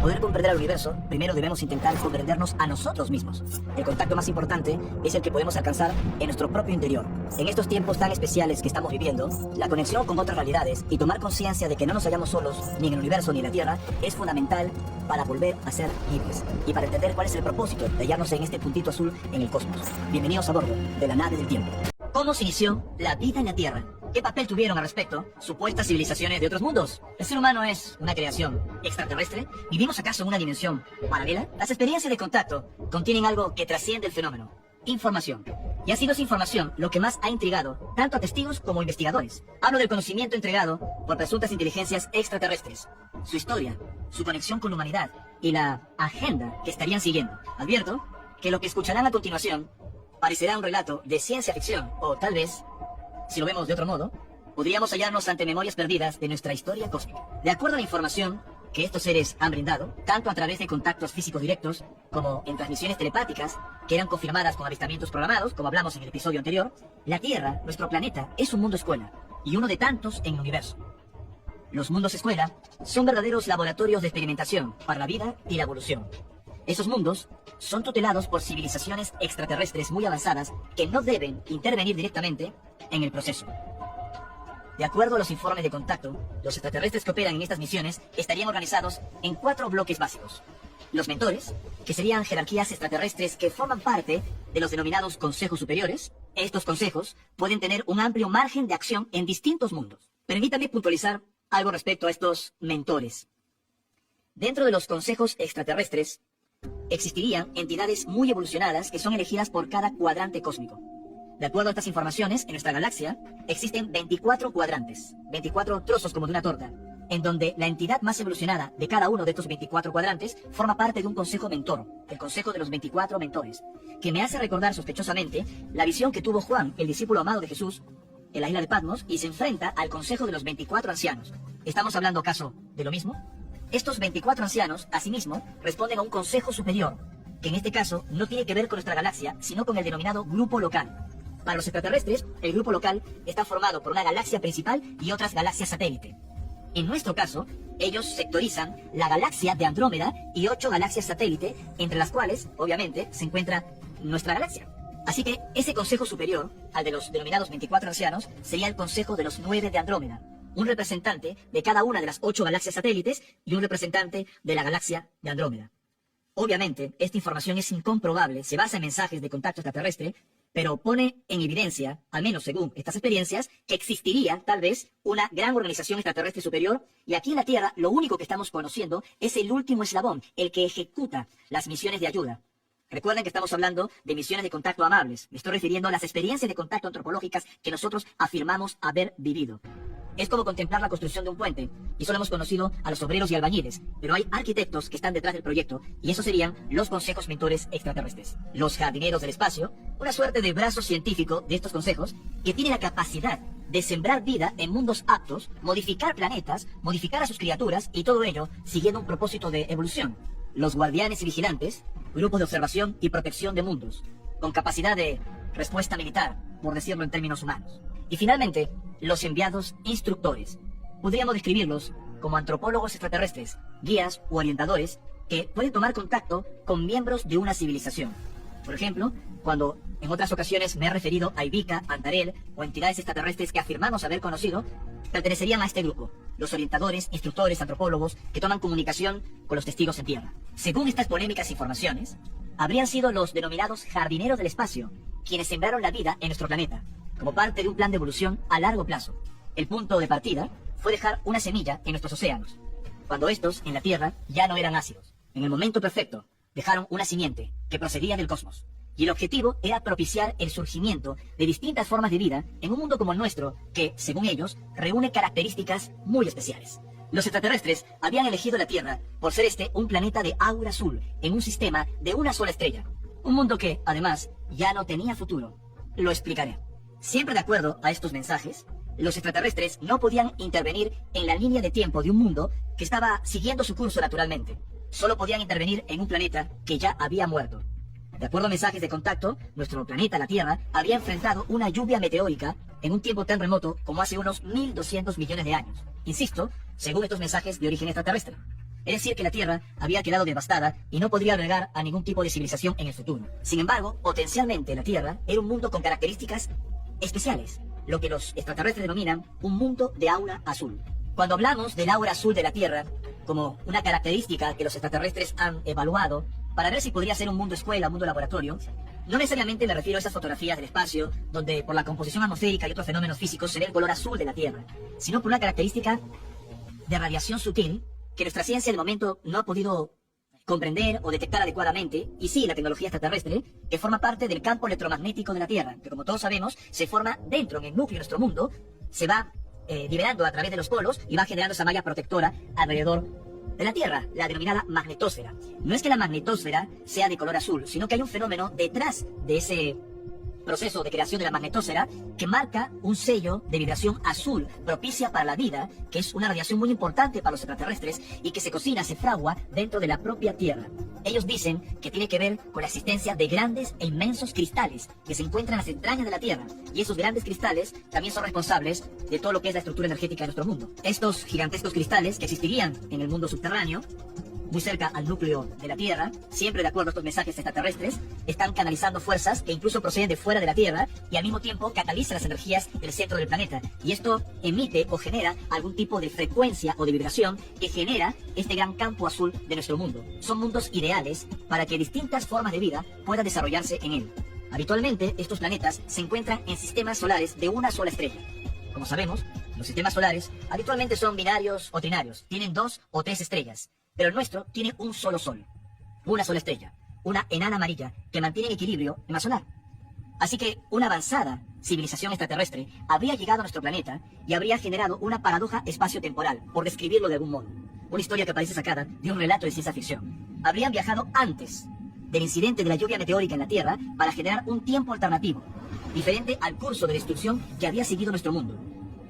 Para poder comprender al universo, primero debemos intentar comprendernos a nosotros mismos. El contacto más importante es el que podemos alcanzar en nuestro propio interior. En estos tiempos tan especiales que estamos viviendo, la conexión con otras realidades y tomar conciencia de que no nos hallamos solos, ni en el universo ni en la Tierra, es fundamental para volver a ser libres y para entender cuál es el propósito de hallarnos en este puntito azul en el cosmos. Bienvenidos a bordo de la nave del tiempo. ¿Cómo se inició la vida en la Tierra? ¿Qué papel tuvieron al respecto supuestas civilizaciones de otros mundos? ¿El ser humano es una creación extraterrestre? ¿Vivimos acaso en una dimensión paralela? Las experiencias de contacto contienen algo que trasciende el fenómeno: información. Y ha sido esa información lo que más ha intrigado tanto a testigos como investigadores. Hablo del conocimiento entregado por presuntas inteligencias extraterrestres, su historia, su conexión con la humanidad y la agenda que estarían siguiendo. Advierto que lo que escucharán a continuación parecerá un relato de ciencia ficción, o tal vez, si lo vemos de otro modo, podríamos hallarnos ante memorias perdidas de nuestra historia cósmica. De acuerdo a la información que estos seres han brindado, tanto a través de contactos físicos directos, como en transmisiones telepáticas, que eran confirmadas con avistamientos programados, como hablamos en el episodio anterior, la Tierra, nuestro planeta, es un mundo escuela, y uno de tantos en el universo. Los mundos escuela son verdaderos laboratorios de experimentación para la vida y la evolución. Esos mundos son tutelados por civilizaciones extraterrestres muy avanzadas que no deben intervenir directamente en el proceso. De acuerdo a los informes de contacto, los extraterrestres que operan en estas misiones estarían organizados en 4 bloques básicos. Los mentores, que serían jerarquías extraterrestres que forman parte de los denominados consejos superiores. Estos consejos pueden tener un amplio margen de acción en distintos mundos. Permítame puntualizar algo respecto a estos mentores. Dentro de los consejos extraterrestres, existirían entidades muy evolucionadas que son elegidas por cada cuadrante cósmico. De acuerdo a estas informaciones, en nuestra galaxia existen 24 cuadrantes, 24 trozos como de una torta, en donde la entidad más evolucionada de cada uno de estos 24 cuadrantes forma parte de un consejo mentor, el consejo de los 24 mentores, que me hace recordar sospechosamente la visión que tuvo Juan, el discípulo amado de Jesús, en la isla de Patmos, y se enfrenta al consejo de los 24 ancianos. ¿Estamos hablando acaso de lo mismo? Estos 24 ancianos, asimismo, responden a un consejo superior, que en este caso no tiene que ver con nuestra galaxia, sino con el denominado grupo local. Para los extraterrestres, el grupo local está formado por una galaxia principal y otras galaxias satélite. En nuestro caso, ellos sectorizan la galaxia de Andrómeda y 8 galaxias satélite, entre las cuales, obviamente, se encuentra nuestra galaxia. Así que ese consejo superior, al de los denominados 24 ancianos, sería el consejo de los 9 de Andrómeda. Un representante de cada una de las 8 galaxias satélites y un representante de la galaxia de Andrómeda. Obviamente, esta información es incomprobable, se basa en mensajes de contacto extraterrestre, pero pone en evidencia, al menos según estas experiencias, que existiría, tal vez, una gran organización extraterrestre superior, y aquí en la Tierra lo único que estamos conociendo es el último eslabón, el que ejecuta las misiones de ayuda. Recuerden que estamos hablando de misiones de contacto amables. Me estoy refiriendo a las experiencias de contacto antropológicas que nosotros afirmamos haber vivido. Es como contemplar la construcción de un puente, y solo hemos conocido a los obreros y albañiles, pero hay arquitectos que están detrás del proyecto, y esos serían los consejos mentores extraterrestres. Los jardineros del espacio, una suerte de brazo científico de estos consejos, que tienen la capacidad de sembrar vida en mundos aptos, modificar planetas, modificar a sus criaturas, y todo ello siguiendo un propósito de evolución. Los guardianes y vigilantes, grupos de observación y protección de mundos, con capacidad de respuesta militar, por decirlo en términos humanos. Y finalmente, los enviados instructores. Podríamos describirlos como antropólogos extraterrestres, guías u orientadores que pueden tomar contacto con miembros de una civilización. Por ejemplo, cuando en otras ocasiones me he referido a Ivica, Antarel o entidades extraterrestres que afirmamos haber conocido, pertenecerían a este grupo, los orientadores, instructores, antropólogos que toman comunicación con los testigos en tierra. Según estas polémicas informaciones, habrían sido los denominados jardineros del espacio quienes sembraron la vida en nuestro planeta, como parte de un plan de evolución a largo plazo. El punto de partida fue dejar una semilla en nuestros océanos, cuando estos, en la Tierra, ya no eran ácidos. En el momento perfecto, dejaron una simiente que procedía del cosmos. Y el objetivo era propiciar el surgimiento de distintas formas de vida en un mundo como el nuestro, que, según ellos, reúne características muy especiales. Los extraterrestres habían elegido la Tierra por ser un planeta de aura azul, en un sistema de una sola estrella. Un mundo que, además, ya no tenía futuro. Lo explicaré. Siempre de acuerdo a estos mensajes, los extraterrestres no podían intervenir en la línea de tiempo de un mundo que estaba siguiendo su curso naturalmente. Solo podían intervenir en un planeta que ya había muerto. De acuerdo a mensajes de contacto, nuestro planeta, la Tierra, había enfrentado una lluvia meteórica en un tiempo tan remoto como hace unos 1200 millones de años. Insisto, según estos mensajes de origen extraterrestre. Es decir, que la Tierra había quedado devastada y no podría albergar a ningún tipo de civilización en el futuro. Sin embargo, potencialmente la Tierra era un mundo con características especiales, lo que los extraterrestres denominan un mundo de aura azul. Cuando hablamos del aura azul de la Tierra, como una característica que los extraterrestres han evaluado para ver si podría ser un mundo escuela, un mundo laboratorio, no necesariamente me refiero a esas fotografías del espacio donde por la composición atmosférica y otros fenómenos físicos se ve el color azul de la Tierra, sino por una característica de radiación sutil que nuestra ciencia de momento no ha podido comprender o detectar adecuadamente, y sí la tecnología extraterrestre, que forma parte del campo electromagnético de la Tierra, que como todos sabemos se forma dentro, en el núcleo de nuestro mundo, se va liberando a través de los polos y va generando esa malla protectora alrededor de la Tierra, la denominada magnetosfera. No es que la magnetosfera sea de color azul, sino que hay un fenómeno detrás de ese proceso de creación de la magnetosfera que marca un sello de vibración azul propicia para la vida, que es una radiación muy importante para los extraterrestres y que se cocina, se fragua dentro de la propia Tierra. Ellos dicen que tiene que ver con la existencia de grandes e inmensos cristales que se encuentran en las entrañas de la Tierra, y esos grandes cristales también son responsables de todo lo que es la estructura energética de nuestro mundo. Estos gigantescos cristales que existirían en el mundo subterráneo, muy cerca al núcleo de la Tierra, siempre de acuerdo a estos mensajes extraterrestres, están canalizando fuerzas que incluso proceden de fuera de la Tierra y al mismo tiempo catalizan las energías del centro del planeta. Y esto emite o genera algún tipo de frecuencia o de vibración que genera este gran campo azul de nuestro mundo. Son mundos ideales para que distintas formas de vida puedan desarrollarse en él. Habitualmente, estos planetas se encuentran en sistemas solares de una sola estrella. Como sabemos, los sistemas solares habitualmente son binarios o trinarios, tienen 2 o 3 estrellas. Pero el nuestro tiene un solo sol, una sola estrella, una enana amarilla que mantiene en equilibrio el masa solar. Así que una avanzada civilización extraterrestre habría llegado a nuestro planeta y habría generado una paradoja espacio-temporal, por describirlo de algún modo. Una historia que parece sacada de un relato de ciencia ficción. Habrían viajado antes del incidente de la lluvia meteórica en la Tierra para generar un tiempo alternativo, diferente al curso de destrucción que había seguido nuestro mundo.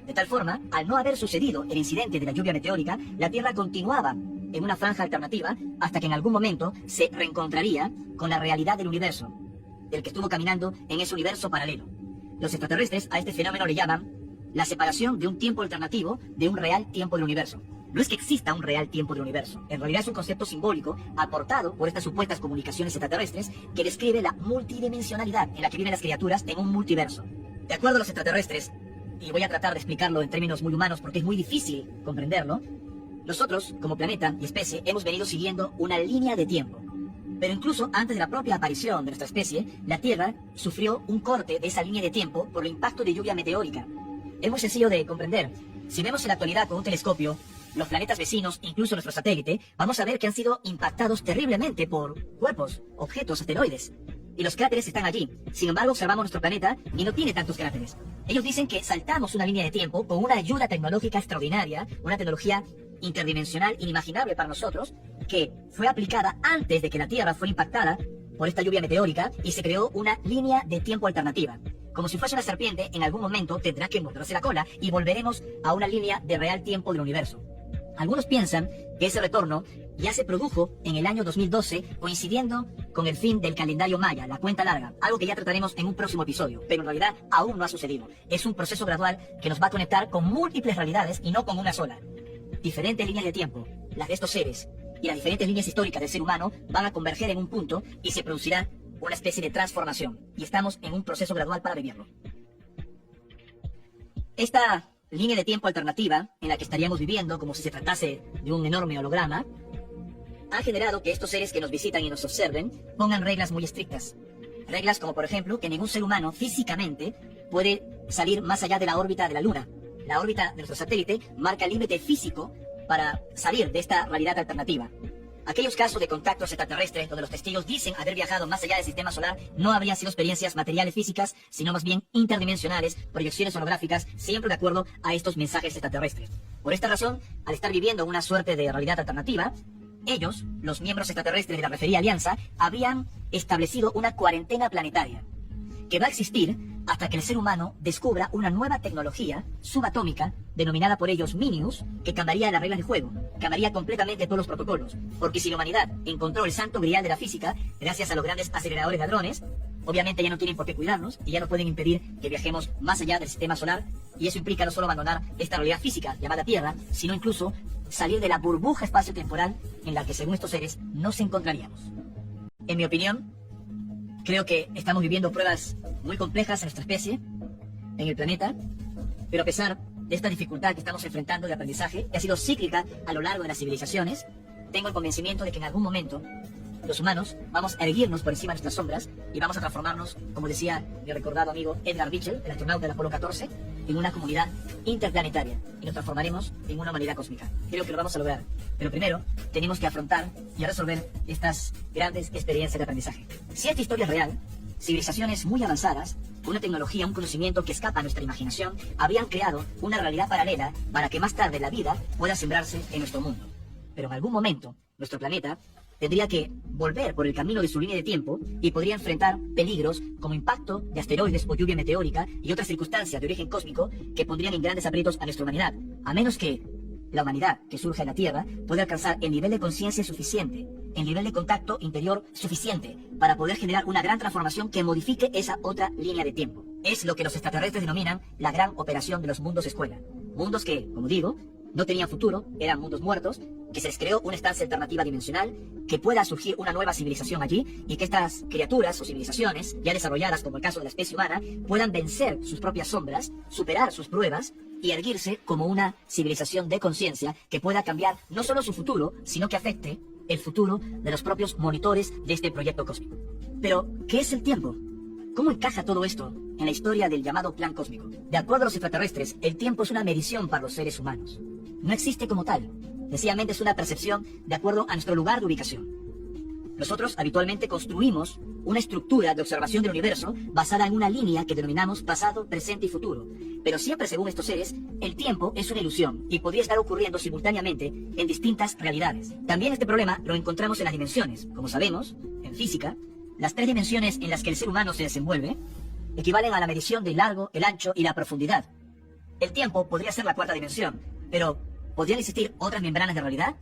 De tal forma, al no haber sucedido el incidente de la lluvia meteórica, la Tierra continuaba en una franja alternativa hasta que en algún momento se reencontraría con la realidad del universo, del que estuvo caminando en ese universo paralelo. Los extraterrestres a este fenómeno le llaman la separación de un tiempo alternativo de un real tiempo del universo. No es que exista un real tiempo del universo, en realidad es un concepto simbólico aportado por estas supuestas comunicaciones extraterrestres que describe la multidimensionalidad en la que viven las criaturas en un multiverso. De acuerdo a los extraterrestres, y voy a tratar de explicarlo en términos muy humanos porque es muy difícil comprenderlo, nosotros, como planeta y especie, hemos venido siguiendo una línea de tiempo. Pero incluso antes de la propia aparición de nuestra especie, la Tierra sufrió un corte de esa línea de tiempo por el impacto de lluvia meteórica. Es muy sencillo de comprender. Si vemos en la actualidad con un telescopio los planetas vecinos, incluso nuestro satélite, vamos a ver que han sido impactados terriblemente por cuerpos, objetos, asteroides. Y los cráteres están allí. Sin embargo, observamos nuestro planeta y no tiene tantos cráteres. Ellos dicen que saltamos una línea de tiempo con una ayuda tecnológica extraordinaria, una tecnología interdimensional inimaginable para nosotros, que fue aplicada antes de que la Tierra fuera impactada por esta lluvia meteórica y se creó una línea de tiempo alternativa. Como si fuese una serpiente, en algún momento tendrá que morderse la cola y volveremos a una línea de real tiempo del universo. Algunos piensan que ese retorno ya se produjo en el año 2012, coincidiendo con el fin del calendario maya, la cuenta larga, algo que ya trataremos en un próximo episodio, pero en realidad aún no ha sucedido. Es un proceso gradual que nos va a conectar con múltiples realidades y no con una sola. Diferentes líneas de tiempo, las de estos seres, y las diferentes líneas históricas del ser humano van a converger en un punto y se producirá una especie de transformación. Y estamos en un proceso gradual para vivirlo. Esta línea de tiempo alternativa, en la que estaríamos viviendo como si se tratase de un enorme holograma, ha generado que estos seres que nos visitan y nos observen pongan reglas muy estrictas. Reglas como, por ejemplo, que ningún ser humano físicamente puede salir más allá de la órbita de la Luna. La órbita de nuestro satélite marca el límite físico para salir de esta realidad alternativa. Aquellos casos de contactos extraterrestres donde los testigos dicen haber viajado más allá del sistema solar no habrían sido experiencias materiales físicas, sino más bien interdimensionales, proyecciones holográficas, siempre de acuerdo a estos mensajes extraterrestres. Por esta razón, al estar viviendo una suerte de realidad alternativa, ellos, los miembros extraterrestres de la referida alianza, habrían establecido una cuarentena planetaria que va a existir hasta que el ser humano descubra una nueva tecnología subatómica, denominada por ellos Minius, que cambiaría las reglas de juego, cambiaría completamente todos los protocolos. Porque si la humanidad encontró el santo grial de la física, gracias a los grandes aceleradores de hadrones, obviamente ya no tienen por qué cuidarnos y ya no pueden impedir que viajemos más allá del sistema solar, y eso implica no solo abandonar esta realidad física llamada Tierra, sino incluso salir de la burbuja espacio-temporal en la que según estos seres nos encontraríamos. En mi opinión, creo que estamos viviendo pruebas muy complejas en nuestra especie, en el planeta, pero a pesar de esta dificultad que estamos enfrentando de aprendizaje, que ha sido cíclica a lo largo de las civilizaciones, tengo el convencimiento de que en algún momento los humanos vamos a erguirnos por encima de nuestras sombras y vamos a transformarnos, como decía mi recordado amigo Edgar Mitchell, el astronauta del Apolo 14, en una comunidad interplanetaria y nos transformaremos en una humanidad cósmica. Creo que lo vamos a lograr, pero primero tenemos que afrontar y resolver estas grandes experiencias de aprendizaje. Si esta historia es real, civilizaciones muy avanzadas, con una tecnología, un conocimiento que escapa a nuestra imaginación, habían creado una realidad paralela para que más tarde la vida pueda sembrarse en nuestro mundo. Pero en algún momento, nuestro planeta tendría que volver por el camino de su línea de tiempo y podría enfrentar peligros como impacto de asteroides o lluvia meteórica y otras circunstancias de origen cósmico que pondrían en grandes aprietos a nuestra humanidad, a menos que la humanidad que surja en la Tierra pueda alcanzar el nivel de conciencia suficiente, el nivel de contacto interior suficiente para poder generar una gran transformación que modifique esa otra línea de tiempo. Es lo que los extraterrestres denominan la gran operación de los mundos escuela. Mundos que, como digo, no tenían futuro, eran mundos muertos, que se les creó una estancia alternativa dimensional, que pueda surgir una nueva civilización allí y que estas criaturas o civilizaciones, ya desarrolladas como el caso de la especie humana, puedan vencer sus propias sombras, superar sus pruebas y erguirse como una civilización de conciencia que pueda cambiar no solo su futuro, sino que afecte el futuro de los propios monitores de este proyecto cósmico. Pero, ¿qué es el tiempo? ¿Cómo encaja todo esto en la historia del llamado plan cósmico? De acuerdo a los extraterrestres, el tiempo es una medición para los seres humanos. No existe como tal. Sencillamente es una percepción de acuerdo a nuestro lugar de ubicación. Nosotros habitualmente construimos una estructura de observación del universo basada en una línea que denominamos pasado, presente y futuro. Pero siempre, según estos seres, el tiempo es una ilusión y podría estar ocurriendo simultáneamente en distintas realidades. También este problema lo encontramos en las dimensiones. Como sabemos, en física, las 3 dimensiones en las que el ser humano se desenvuelve equivalen a la medición del largo, el ancho y la profundidad. El tiempo podría ser la 4ª dimensión, pero ¿podrían existir otras membranas de realidad?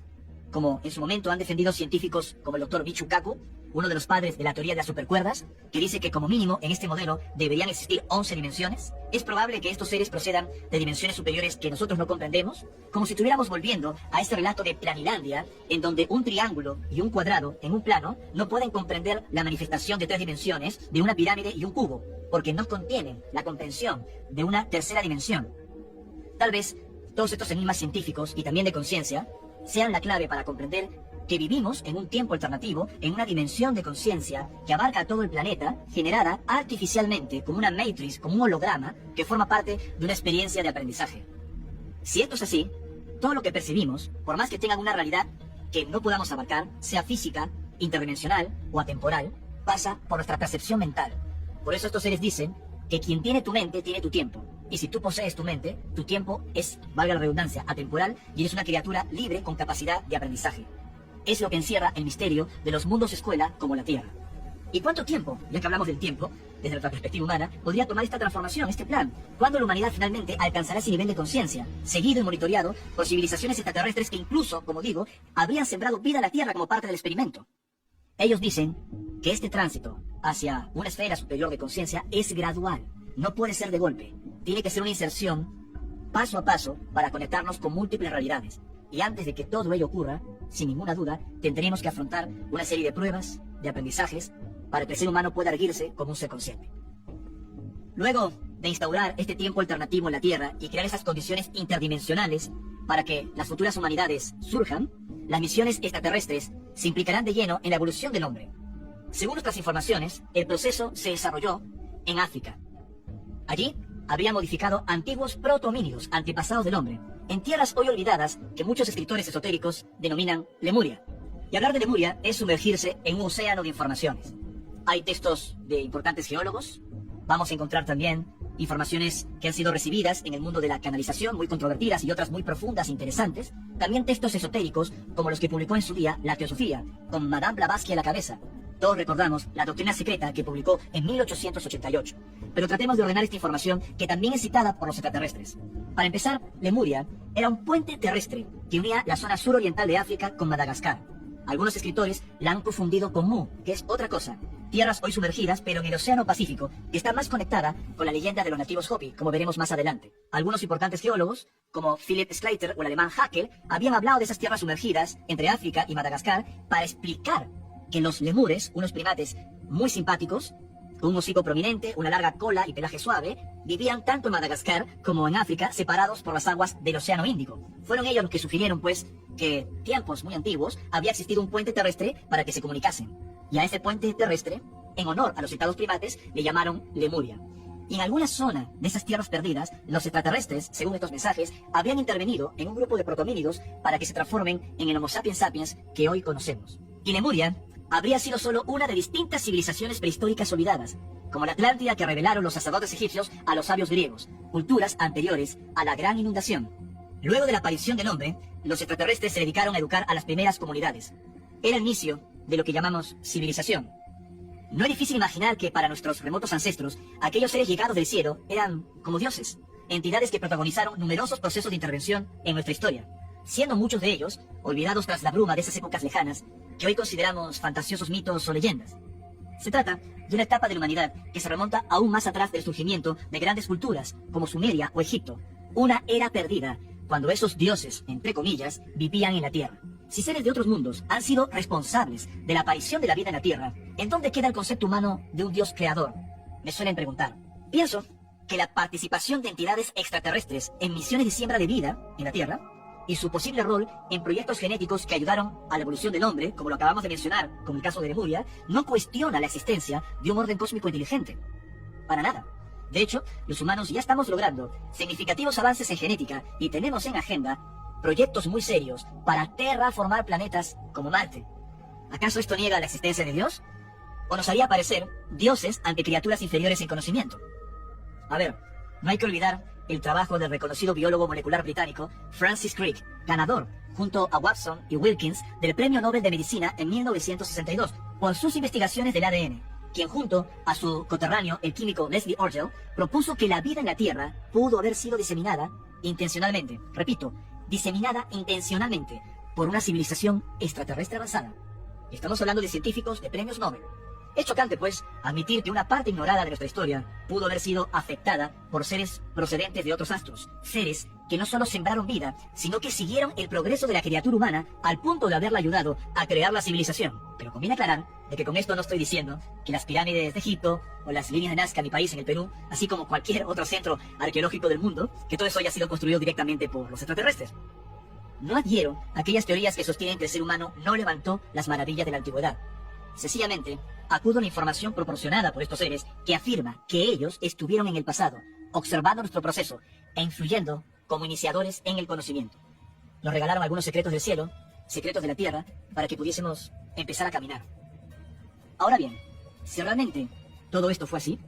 Como en su momento han defendido científicos como el Dr. Michio Kaku, uno de los padres de la teoría de las supercuerdas, que dice que como mínimo en este modelo deberían existir 11 dimensiones. Es probable que estos seres procedan de dimensiones superiores que nosotros no comprendemos, como si estuviéramos volviendo a este relato de Planilandia, en donde un triángulo y un cuadrado en un plano no pueden comprender la manifestación de 3 dimensiones de una pirámide y un cubo, porque no contienen la comprensión de una tercera dimensión. Tal vez todos estos enigmas científicos y también de conciencia sean la clave para comprender que vivimos en un tiempo alternativo, en una dimensión de conciencia que abarca a todo el planeta, generada artificialmente como una matriz, como un holograma que forma parte de una experiencia de aprendizaje. Si esto es así, todo lo que percibimos, por más que tengan una realidad que no podamos abarcar, sea física, interdimensional o atemporal, pasa por nuestra percepción mental. Por eso estos seres dicen que quien tiene tu mente tiene tu tiempo. Y si tú posees tu mente, tu tiempo es, valga la redundancia, atemporal y eres una criatura libre con capacidad de aprendizaje. Es lo que encierra el misterio de los mundos escuela como la Tierra. ¿Y cuánto tiempo, ya que hablamos del tiempo, desde nuestra perspectiva humana, podría tomar esta transformación, este plan? ¿Cuándo la humanidad finalmente alcanzará ese nivel de conciencia, seguido y monitoreado por civilizaciones extraterrestres que incluso, como digo, habrían sembrado vida en la Tierra como parte del experimento? Ellos dicen que este tránsito hacia una esfera superior de conciencia es gradual, no puede ser de golpe, tiene que ser una inserción paso a paso para conectarnos con múltiples realidades. Y antes de que todo ello ocurra, sin ninguna duda, tendremos que afrontar una serie de pruebas, de aprendizajes, para que el ser humano pueda erguirse como un ser consciente. Luego de instaurar este tiempo alternativo en la Tierra y crear esas condiciones interdimensionales para que las futuras humanidades surjan, las misiones extraterrestres se implicarán de lleno en la evolución del hombre. Según nuestras informaciones, el proceso se desarrolló en África. Allí habrían modificado antiguos proto-homínidos, antepasados del hombre, en tierras hoy olvidadas que muchos escritores esotéricos denominan Lemuria. Y hablar de Lemuria es sumergirse en un océano de informaciones. Hay textos de importantes geólogos, vamos a encontrar también informaciones que han sido recibidas en el mundo de la canalización, muy controvertidas y otras muy profundas e interesantes. También textos esotéricos como los que publicó en su día la Teosofía, con Madame Blavatsky a la cabeza. Todos recordamos la doctrina secreta que publicó en 1888. Pero tratemos de ordenar esta información que también es citada por los extraterrestres. Para empezar, Lemuria era un puente terrestre que unía la zona suroriental de África con Madagascar. Algunos escritores la han confundido con Mu, que es otra cosa. Tierras hoy sumergidas, pero en el Océano Pacífico, que está más conectada con la leyenda de los nativos Hopi, como veremos más adelante. Algunos importantes geólogos, como Philip Sclater o el alemán Haeckel, habían hablado de esas tierras sumergidas entre África y Madagascar para explicar que los lemures, unos primates muy simpáticos, con un hocico prominente, una larga cola y pelaje suave, vivían tanto en Madagascar como en África, separados por las aguas del Océano Índico. Fueron ellos los que sugirieron, pues, que tiempos muy antiguos había existido un puente terrestre para que se comunicasen. Y a ese puente terrestre, en honor a los citados primates, le llamaron Lemuria. Y en alguna zona de esas tierras perdidas, los extraterrestres, según estos mensajes, habían intervenido en un grupo de protomínidos para que se transformen en el Homo sapiens sapiens que hoy conocemos. Y Lemuria habría sido solo una de distintas civilizaciones prehistóricas olvidadas, como la Atlántida que revelaron los sacerdotes egipcios a los sabios griegos, culturas anteriores a la gran inundación. Luego de la aparición del hombre, los extraterrestres se dedicaron a educar a las primeras comunidades. Era el inicio de lo que llamamos civilización. No es difícil imaginar que para nuestros remotos ancestros, aquellos seres llegados del cielo eran como dioses, entidades que protagonizaron numerosos procesos de intervención en nuestra historia, siendo muchos de ellos olvidados tras la bruma de esas épocas lejanas que hoy consideramos fantasiosos mitos o leyendas. Se trata de una etapa de la humanidad que se remonta aún más atrás del surgimiento de grandes culturas como Sumeria o Egipto, una era perdida cuando esos dioses, entre comillas, vivían en la Tierra. Si seres de otros mundos han sido responsables de la aparición de la vida en la Tierra, ¿en dónde queda el concepto humano de un Dios creador? Me suelen preguntar. Pienso que la participación de entidades extraterrestres en misiones de siembra de vida en la Tierra y su posible rol en proyectos genéticos que ayudaron a la evolución del hombre, como lo acabamos de mencionar con el caso de Lemuria, no cuestiona la existencia de un orden cósmico inteligente. Para nada. De hecho, los humanos ya estamos logrando significativos avances en genética y tenemos en agenda proyectos muy serios para terraformar planetas como Marte. ¿Acaso esto niega la existencia de Dios? ¿O nos haría parecer dioses ante criaturas inferiores en conocimiento? A ver, no hay que olvidar el trabajo del reconocido biólogo molecular británico Francis Crick, ganador, junto a Watson y Wilkins, del Premio Nobel de Medicina en 1962, por sus investigaciones del ADN, quien junto a su coterráneo, el químico Leslie Orgel, propuso que la vida en la Tierra pudo haber sido diseminada intencionalmente, repito, diseminada intencionalmente por una civilización extraterrestre avanzada. Estamos hablando de científicos de premios Nobel. Es chocante, pues, admitir que una parte ignorada de nuestra historia pudo haber sido afectada por seres procedentes de otros astros, seres que no solo sembraron vida, sino que siguieron el progreso de la criatura humana al punto de haberla ayudado a crear la civilización. Pero conviene aclarar de que con esto no estoy diciendo que las pirámides de Egipto o las líneas de Nazca, mi país en el Perú, así como cualquier otro centro arqueológico del mundo, que todo eso haya sido construido directamente por los extraterrestres. No adhiero a aquellas teorías que sostienen que el ser humano no levantó las maravillas de la antigüedad. Sencillamente, acudo a la información proporcionada por estos seres que afirma que ellos estuvieron en el pasado, observando nuestro proceso e influyendo como iniciadores en el conocimiento. Nos regalaron algunos secretos del cielo, secretos de la tierra, para que pudiésemos empezar a caminar. Ahora bien, si realmente todo esto fue así,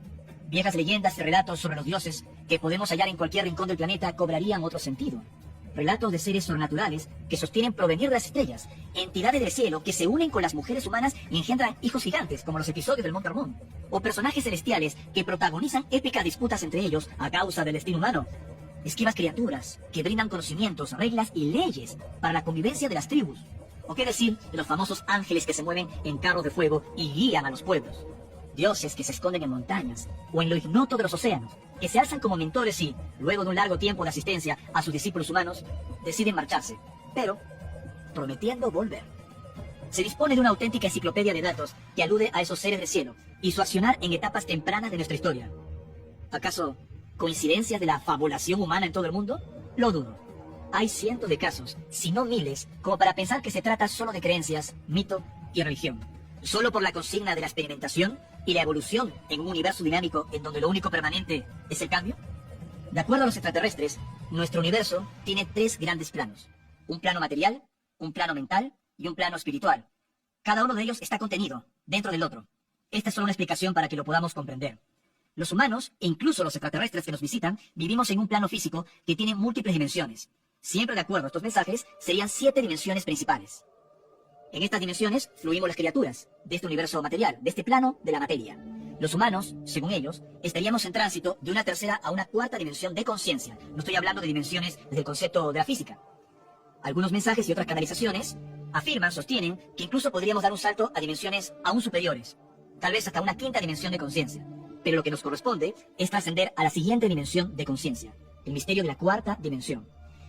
viejas leyendas y relatos sobre los dioses que podemos hallar en cualquier rincón del planeta cobrarían otro sentido. Relatos de seres sobrenaturales que sostienen provenir de las estrellas, entidades del cielo que se unen con las mujeres humanas y engendran hijos gigantes, como los episodios del Monte Hermón, o personajes celestiales que protagonizan épicas disputas entre ellos a causa del destino humano. Esquivas criaturas que brindan conocimientos, reglas y leyes para la convivencia de las tribus. O qué decir de los famosos ángeles que se mueven en carros de fuego y guían a los pueblos. Dioses que se esconden en montañas o en lo ignoto de los océanos, que se alzan como mentores y, luego de un largo tiempo de asistencia a sus discípulos humanos, deciden marcharse, pero prometiendo volver. Se dispone de una auténtica enciclopedia de datos que alude a esos seres del cielo y su accionar en etapas tempranas de nuestra historia. ¿Acaso coincidencias de la fabulación humana en todo el mundo? Lo dudo. Hay cientos de casos, si no miles, como para pensar que se trata solo de creencias, mito y religión. Solo por la consigna de la experimentación y la evolución en un universo dinámico en donde lo único permanente es el cambio. De acuerdo a los extraterrestres, nuestro universo tiene 3 grandes planos. Un plano material, un plano mental y un plano espiritual. Cada uno de ellos está contenido dentro del otro. Esta es solo una explicación para que lo podamos comprender. Los humanos, e incluso los extraterrestres que nos visitan, vivimos en un plano físico que tiene múltiples dimensiones. Siempre de acuerdo a estos mensajes, serían 7 dimensiones principales. En estas dimensiones fluimos las criaturas de este universo material, de este plano de la materia. Los humanos, según ellos, estaríamos en tránsito de una tercera a una cuarta dimensión de conciencia. No estoy hablando de dimensiones desde el concepto de la física. Algunos mensajes y otras canalizaciones sostienen que incluso podríamos dar un salto a dimensiones aún superiores, tal vez hasta una quinta dimensión de conciencia. Pero lo que nos corresponde es trascender a la siguiente dimensión de conciencia, el misterio de la cuarta dimensión.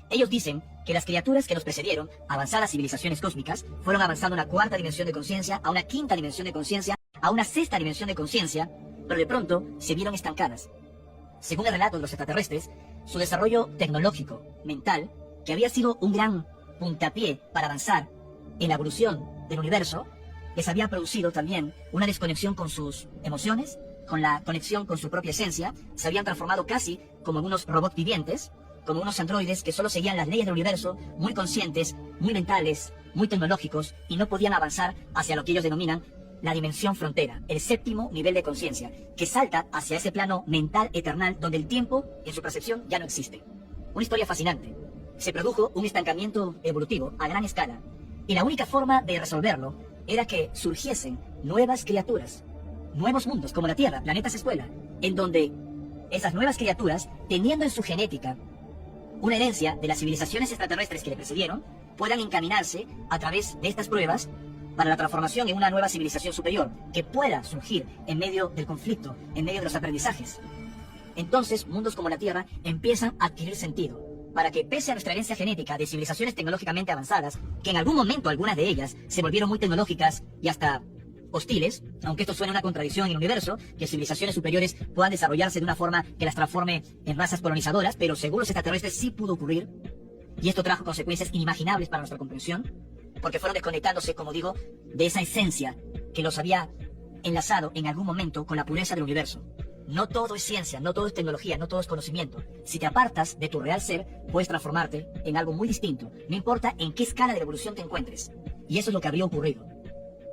Ellos dicen que las criaturas que nos precedieron, avanzadas civilizaciones cósmicas, fueron avanzando a una cuarta dimensión de conciencia, a una quinta dimensión de conciencia, a una sexta dimensión de conciencia, pero de pronto se vieron estancadas. Según el relato de los extraterrestres, su desarrollo tecnológico, mental, que había sido un gran puntapié para avanzar en la evolución del universo, les había producido también una desconexión con sus emociones, con la conexión con su propia esencia. Se habían transformado casi como en unos robots vivientes, como unos androides que solo seguían las leyes del universo, muy conscientes, muy mentales, muy tecnológicos, y no podían avanzar hacia lo que ellos denominan la dimensión frontera, el séptimo nivel de conciencia, que salta hacia ese plano mental eternal donde el tiempo, en su percepción, ya no existe. Una historia fascinante. Se produjo un estancamiento evolutivo a gran escala, y la única forma de resolverlo era que surgiesen nuevas criaturas, nuevos mundos como la Tierra, planetas escuela, en donde esas nuevas criaturas, teniendo en su genética una herencia de las civilizaciones extraterrestres que le precedieron, puedan encaminarse a través de estas pruebas para la transformación en una nueva civilización superior, que pueda surgir en medio del conflicto, en medio de los aprendizajes. Entonces, mundos como la Tierra empiezan a adquirir sentido, para que pese a nuestra herencia genética de civilizaciones tecnológicamente avanzadas, que en algún momento algunas de ellas se volvieron muy tecnológicas y hasta hostiles, aunque esto suene una contradicción en el universo, que civilizaciones superiores puedan desarrollarse de una forma que las transforme en razas colonizadoras, pero según los extraterrestres sí pudo ocurrir, y esto trajo consecuencias inimaginables para nuestra comprensión, porque fueron desconectándose, como digo, de esa esencia que los había enlazado en algún momento con la pureza del universo. No todo es ciencia, no todo es tecnología, no todo es conocimiento. Si te apartas de tu real ser, puedes transformarte en algo muy distinto, no importa en qué escala de la evolución te encuentres. Y eso es lo que habría ocurrido.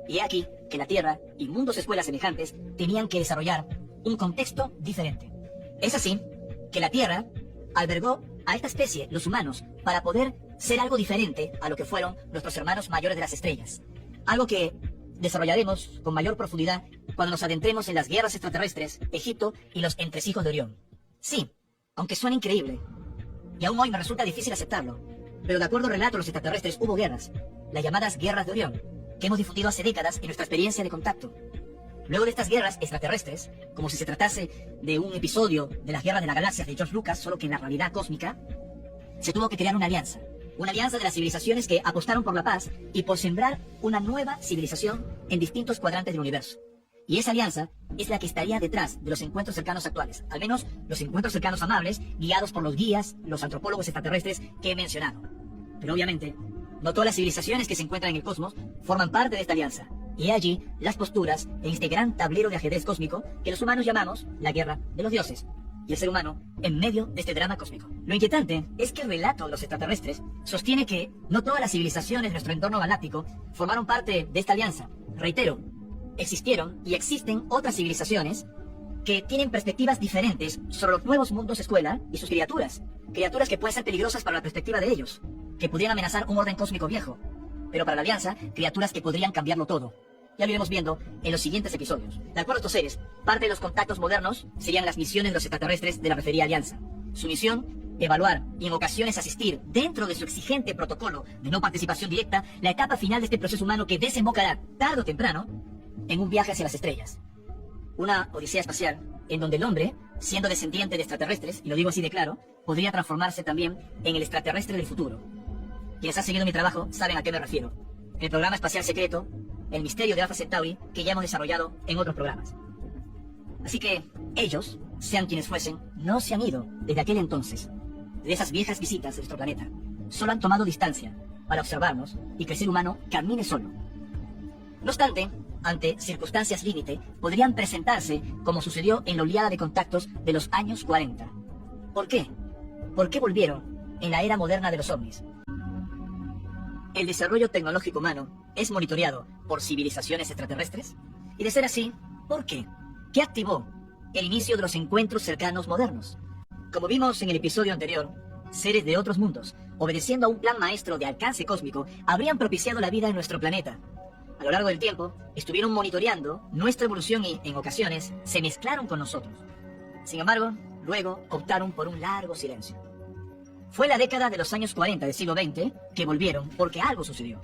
Y he aquí que la Tierra y mundos escuelas semejantes tenían que desarrollar un contexto diferente. Es así que la Tierra albergó a esta especie, los humanos, para poder ser algo diferente a lo que fueron nuestros hermanos mayores de las estrellas. Algo que desarrollaremos con mayor profundidad cuando nos adentremos en las guerras extraterrestres, Egipto y los entresijos de Orión. Sí, aunque suene increíble, y aún hoy me resulta difícil aceptarlo, pero de acuerdo al relato de los extraterrestres hubo guerras, las llamadas guerras de Orión, que hemos difundido hace décadas en nuestra experiencia de contacto. Luego de estas guerras extraterrestres, como si se tratase de un episodio de las guerras de las galaxias de George Lucas, solo que en la realidad cósmica, se tuvo que crear una alianza de las civilizaciones que apostaron por la paz y por sembrar una nueva civilización en distintos cuadrantes del universo. Y esa alianza es la que estaría detrás de los encuentros cercanos actuales, al menos los encuentros cercanos amables, guiados por los guías, los antropólogos extraterrestres que he mencionado. Pero obviamente, no todas las civilizaciones que se encuentran en el cosmos forman parte de esta alianza. Y allí las posturas en este gran tablero de ajedrez cósmico que los humanos llamamos la guerra de los dioses. Y el ser humano en medio de este drama cósmico. Lo inquietante es que el relato de los extraterrestres sostiene que no todas las civilizaciones de nuestro entorno galáctico formaron parte de esta alianza. Reitero, existieron y existen otras civilizaciones que tienen perspectivas diferentes sobre los nuevos mundos escuela y sus criaturas. Criaturas que pueden ser peligrosas para la perspectiva de ellos, que podrían amenazar un orden cósmico viejo. Pero para la alianza, criaturas que podrían cambiarlo todo. Ya lo iremos viendo en los siguientes episodios. De acuerdo a estos seres, parte de los contactos modernos serían las misiones de los extraterrestres de la referida alianza. Su misión, evaluar y en ocasiones asistir, dentro de su exigente protocolo de no participación directa, la etapa final de este proceso humano que desembocará, tarde o temprano, en un viaje hacia las estrellas. Una odisea espacial en donde el hombre, siendo descendiente de extraterrestres, y lo digo así de claro, podría transformarse también en el extraterrestre del futuro. Quienes han seguido mi trabajo saben a qué me refiero. El programa espacial secreto, el misterio de Alpha Centauri, que ya hemos desarrollado en otros programas. Así que ellos, sean quienes fuesen, no se han ido desde aquel entonces, de esas viejas visitas de nuestro planeta. Solo han tomado distancia para observarnos y que el ser humano camine solo. No obstante, ante circunstancias límite, podrían presentarse como sucedió en la oleada de contactos de los años 40. ¿Por qué? ¿Por qué volvieron en la era moderna de los ovnis? ¿El desarrollo tecnológico humano es monitoreado por civilizaciones extraterrestres? Y de ser así, ¿por qué? ¿Qué activó el inicio de los encuentros cercanos modernos? Como vimos en el episodio anterior, seres de otros mundos, obedeciendo a un plan maestro de alcance cósmico, habrían propiciado la vida en nuestro planeta. A lo largo del tiempo, estuvieron monitoreando nuestra evolución y, en ocasiones, se mezclaron con nosotros. Sin embargo, luego optaron por un largo silencio. Fue la década de los años 40 del siglo XX que volvieron porque algo sucedió.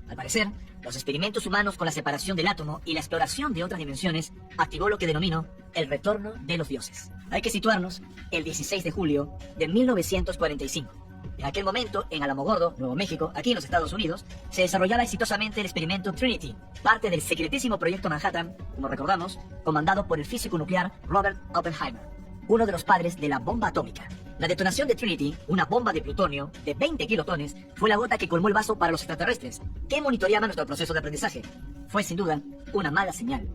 Al parecer, los experimentos humanos con la separación del átomo y la exploración de otras dimensiones activó lo que denomino el retorno de los dioses. Hay que situarnos el 16 de julio de 1945. En aquel momento, en Alamogordo, Nuevo México, aquí en los Estados Unidos, se desarrollaba exitosamente el experimento Trinity, parte del secretísimo proyecto Manhattan, como recordamos, comandado por el físico nuclear Robert Oppenheimer, uno de los padres de la bomba atómica. La detonación de Trinity, una bomba de plutonio de 20 kilotones, fue la gota que colmó el vaso para los extraterrestres, que monitoreaban nuestro proceso de aprendizaje. Fue sin duda una mala señal.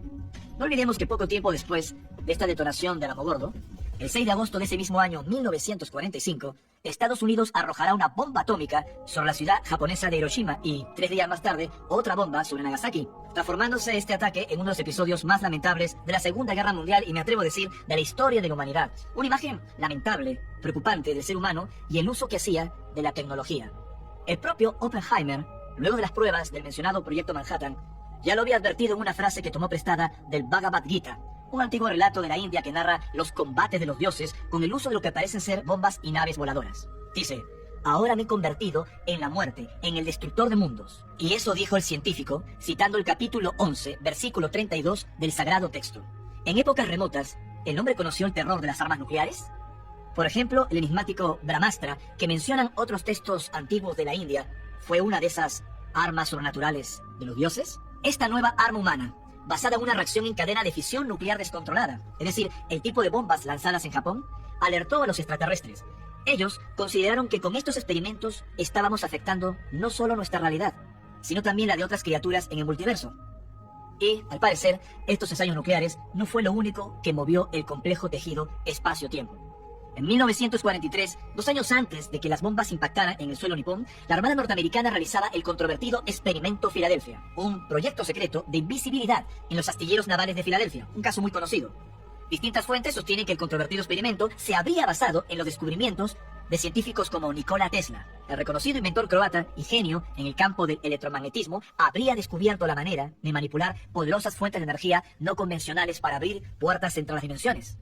No olvidemos que poco tiempo después de esta detonación de Alamogordo, el 6 de agosto de ese mismo año 1945, Estados Unidos arrojará una bomba atómica sobre la ciudad japonesa de Hiroshima y, 3 días más tarde, otra bomba sobre Nagasaki, transformándose este ataque en uno de los episodios más lamentables de la Segunda Guerra Mundial y, me atrevo a decir, de la historia de la humanidad. Una imagen lamentable, preocupante del ser humano y el uso que hacía de la tecnología. El propio Oppenheimer, luego de las pruebas del mencionado Proyecto Manhattan, ya lo había advertido en una frase que tomó prestada del Bhagavad Gita, un antiguo relato de la India que narra los combates de los dioses con el uso de lo que parecen ser bombas y naves voladoras. Dice: ahora me he convertido en la muerte, en el destructor de mundos. Y eso dijo el científico, citando el capítulo 11, versículo 32 del sagrado texto. En épocas remotas, ¿el hombre conoció el terror de las armas nucleares? Por ejemplo, el enigmático Brahmastra, que mencionan otros textos antiguos de la India, ¿fue una de esas armas sobrenaturales de los dioses? Esta nueva arma humana, basada en una reacción en cadena de fisión nuclear descontrolada, es decir, el tipo de bombas lanzadas en Japón, alertó a los extraterrestres. Ellos consideraron que con estos experimentos estábamos afectando no solo nuestra realidad, sino también la de otras criaturas en el multiverso. Y, al parecer, estos ensayos nucleares no fue lo único que movió el complejo tejido espacio-tiempo. En 1943, 2 años antes de que las bombas impactaran en el suelo nipón, la Armada norteamericana realizaba el controvertido Experimento Filadelfia, un proyecto secreto de invisibilidad en los astilleros navales de Filadelfia, un caso muy conocido. Distintas fuentes sostienen que el controvertido experimento se habría basado en los descubrimientos de científicos como Nikola Tesla. El reconocido inventor croata y genio en el campo del electromagnetismo habría descubierto la manera de manipular poderosas fuentes de energía no convencionales para abrir puertas entre las dimensiones.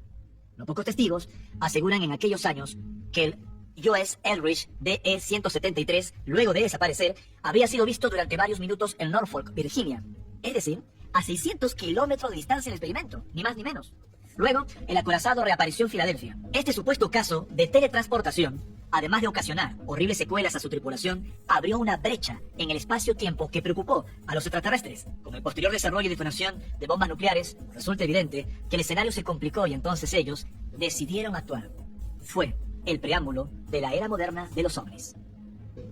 No pocos testigos aseguran en aquellos años que el USS Eldridge DE-173, luego de desaparecer, habría sido visto durante varios minutos en Norfolk, Virginia. Es decir, a 600 kilómetros de distancia del experimento, ni más ni menos. Luego, el acorazado reapareció en Filadelfia. Este supuesto caso de teletransportación, además de ocasionar horribles secuelas a su tripulación, abrió una brecha en el espacio-tiempo que preocupó a los extraterrestres. Con el posterior desarrollo y detonación de bombas nucleares, resulta evidente que el escenario se complicó y entonces ellos decidieron actuar. Fue el preámbulo de la era moderna de los ovnis.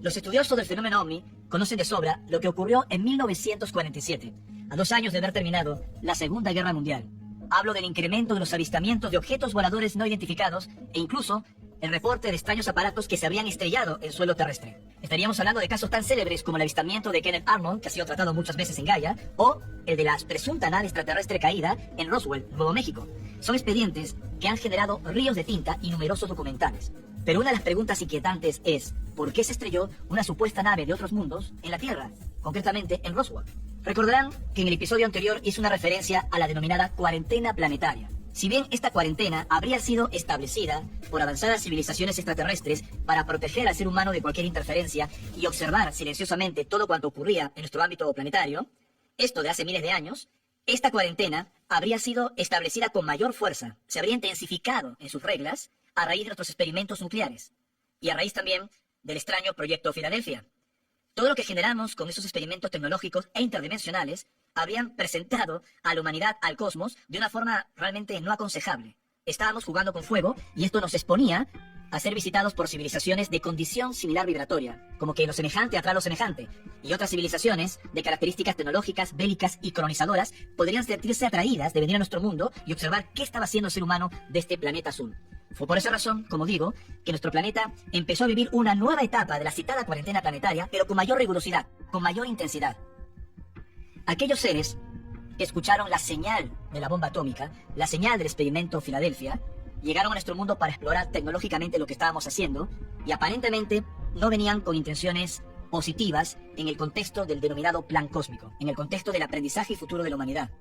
Los estudiosos del fenómeno ovni conocen de sobra lo que ocurrió en 1947, a 2 años de haber terminado la Segunda Guerra Mundial. Hablo del incremento de los avistamientos de objetos voladores no identificados e incluso el reporte de extraños aparatos que se habían estrellado en suelo terrestre. Estaríamos hablando de casos tan célebres como el avistamiento de Kenneth Arnold, que ha sido tratado muchas veces en Gaia, o el de la presunta nave extraterrestre caída en Roswell, Nuevo México. Son expedientes que han generado ríos de tinta y numerosos documentales. Pero una de las preguntas inquietantes es, ¿por qué se estrelló una supuesta nave de otros mundos en la Tierra, concretamente en Roswell? Recordarán que en el episodio anterior hice una referencia a la denominada cuarentena planetaria. Si bien esta cuarentena habría sido establecida por avanzadas civilizaciones extraterrestres para proteger al ser humano de cualquier interferencia y observar silenciosamente todo cuanto ocurría en nuestro ámbito planetario, esto de hace miles de años, esta cuarentena habría sido establecida con mayor fuerza, se habría intensificado en sus reglas a raíz de nuestros experimentos nucleares y a raíz también del extraño Proyecto Filadelfia. Todo lo que generamos con esos experimentos tecnológicos e interdimensionales habrían presentado a la humanidad, al cosmos, de una forma realmente no aconsejable. Estábamos jugando con fuego y esto nos exponía a ser visitados por civilizaciones de condición similar vibratoria, como que lo semejante atrae lo semejante, y otras civilizaciones de características tecnológicas, bélicas y colonizadoras podrían sentirse atraídas de venir a nuestro mundo y observar qué estaba haciendo el ser humano de este planeta azul. Fue por esa razón, como digo, que nuestro planeta empezó a vivir una nueva etapa de la citada cuarentena planetaria, pero con mayor rigurosidad, con mayor intensidad. Aquellos seres que escucharon la señal de la bomba atómica, la señal del experimento Filadelfia, llegaron a nuestro mundo para explorar tecnológicamente lo que estábamos haciendo y aparentemente no venían con intenciones positivas en el contexto del denominado plan cósmico, en el contexto del aprendizaje y futuro de la humanidad.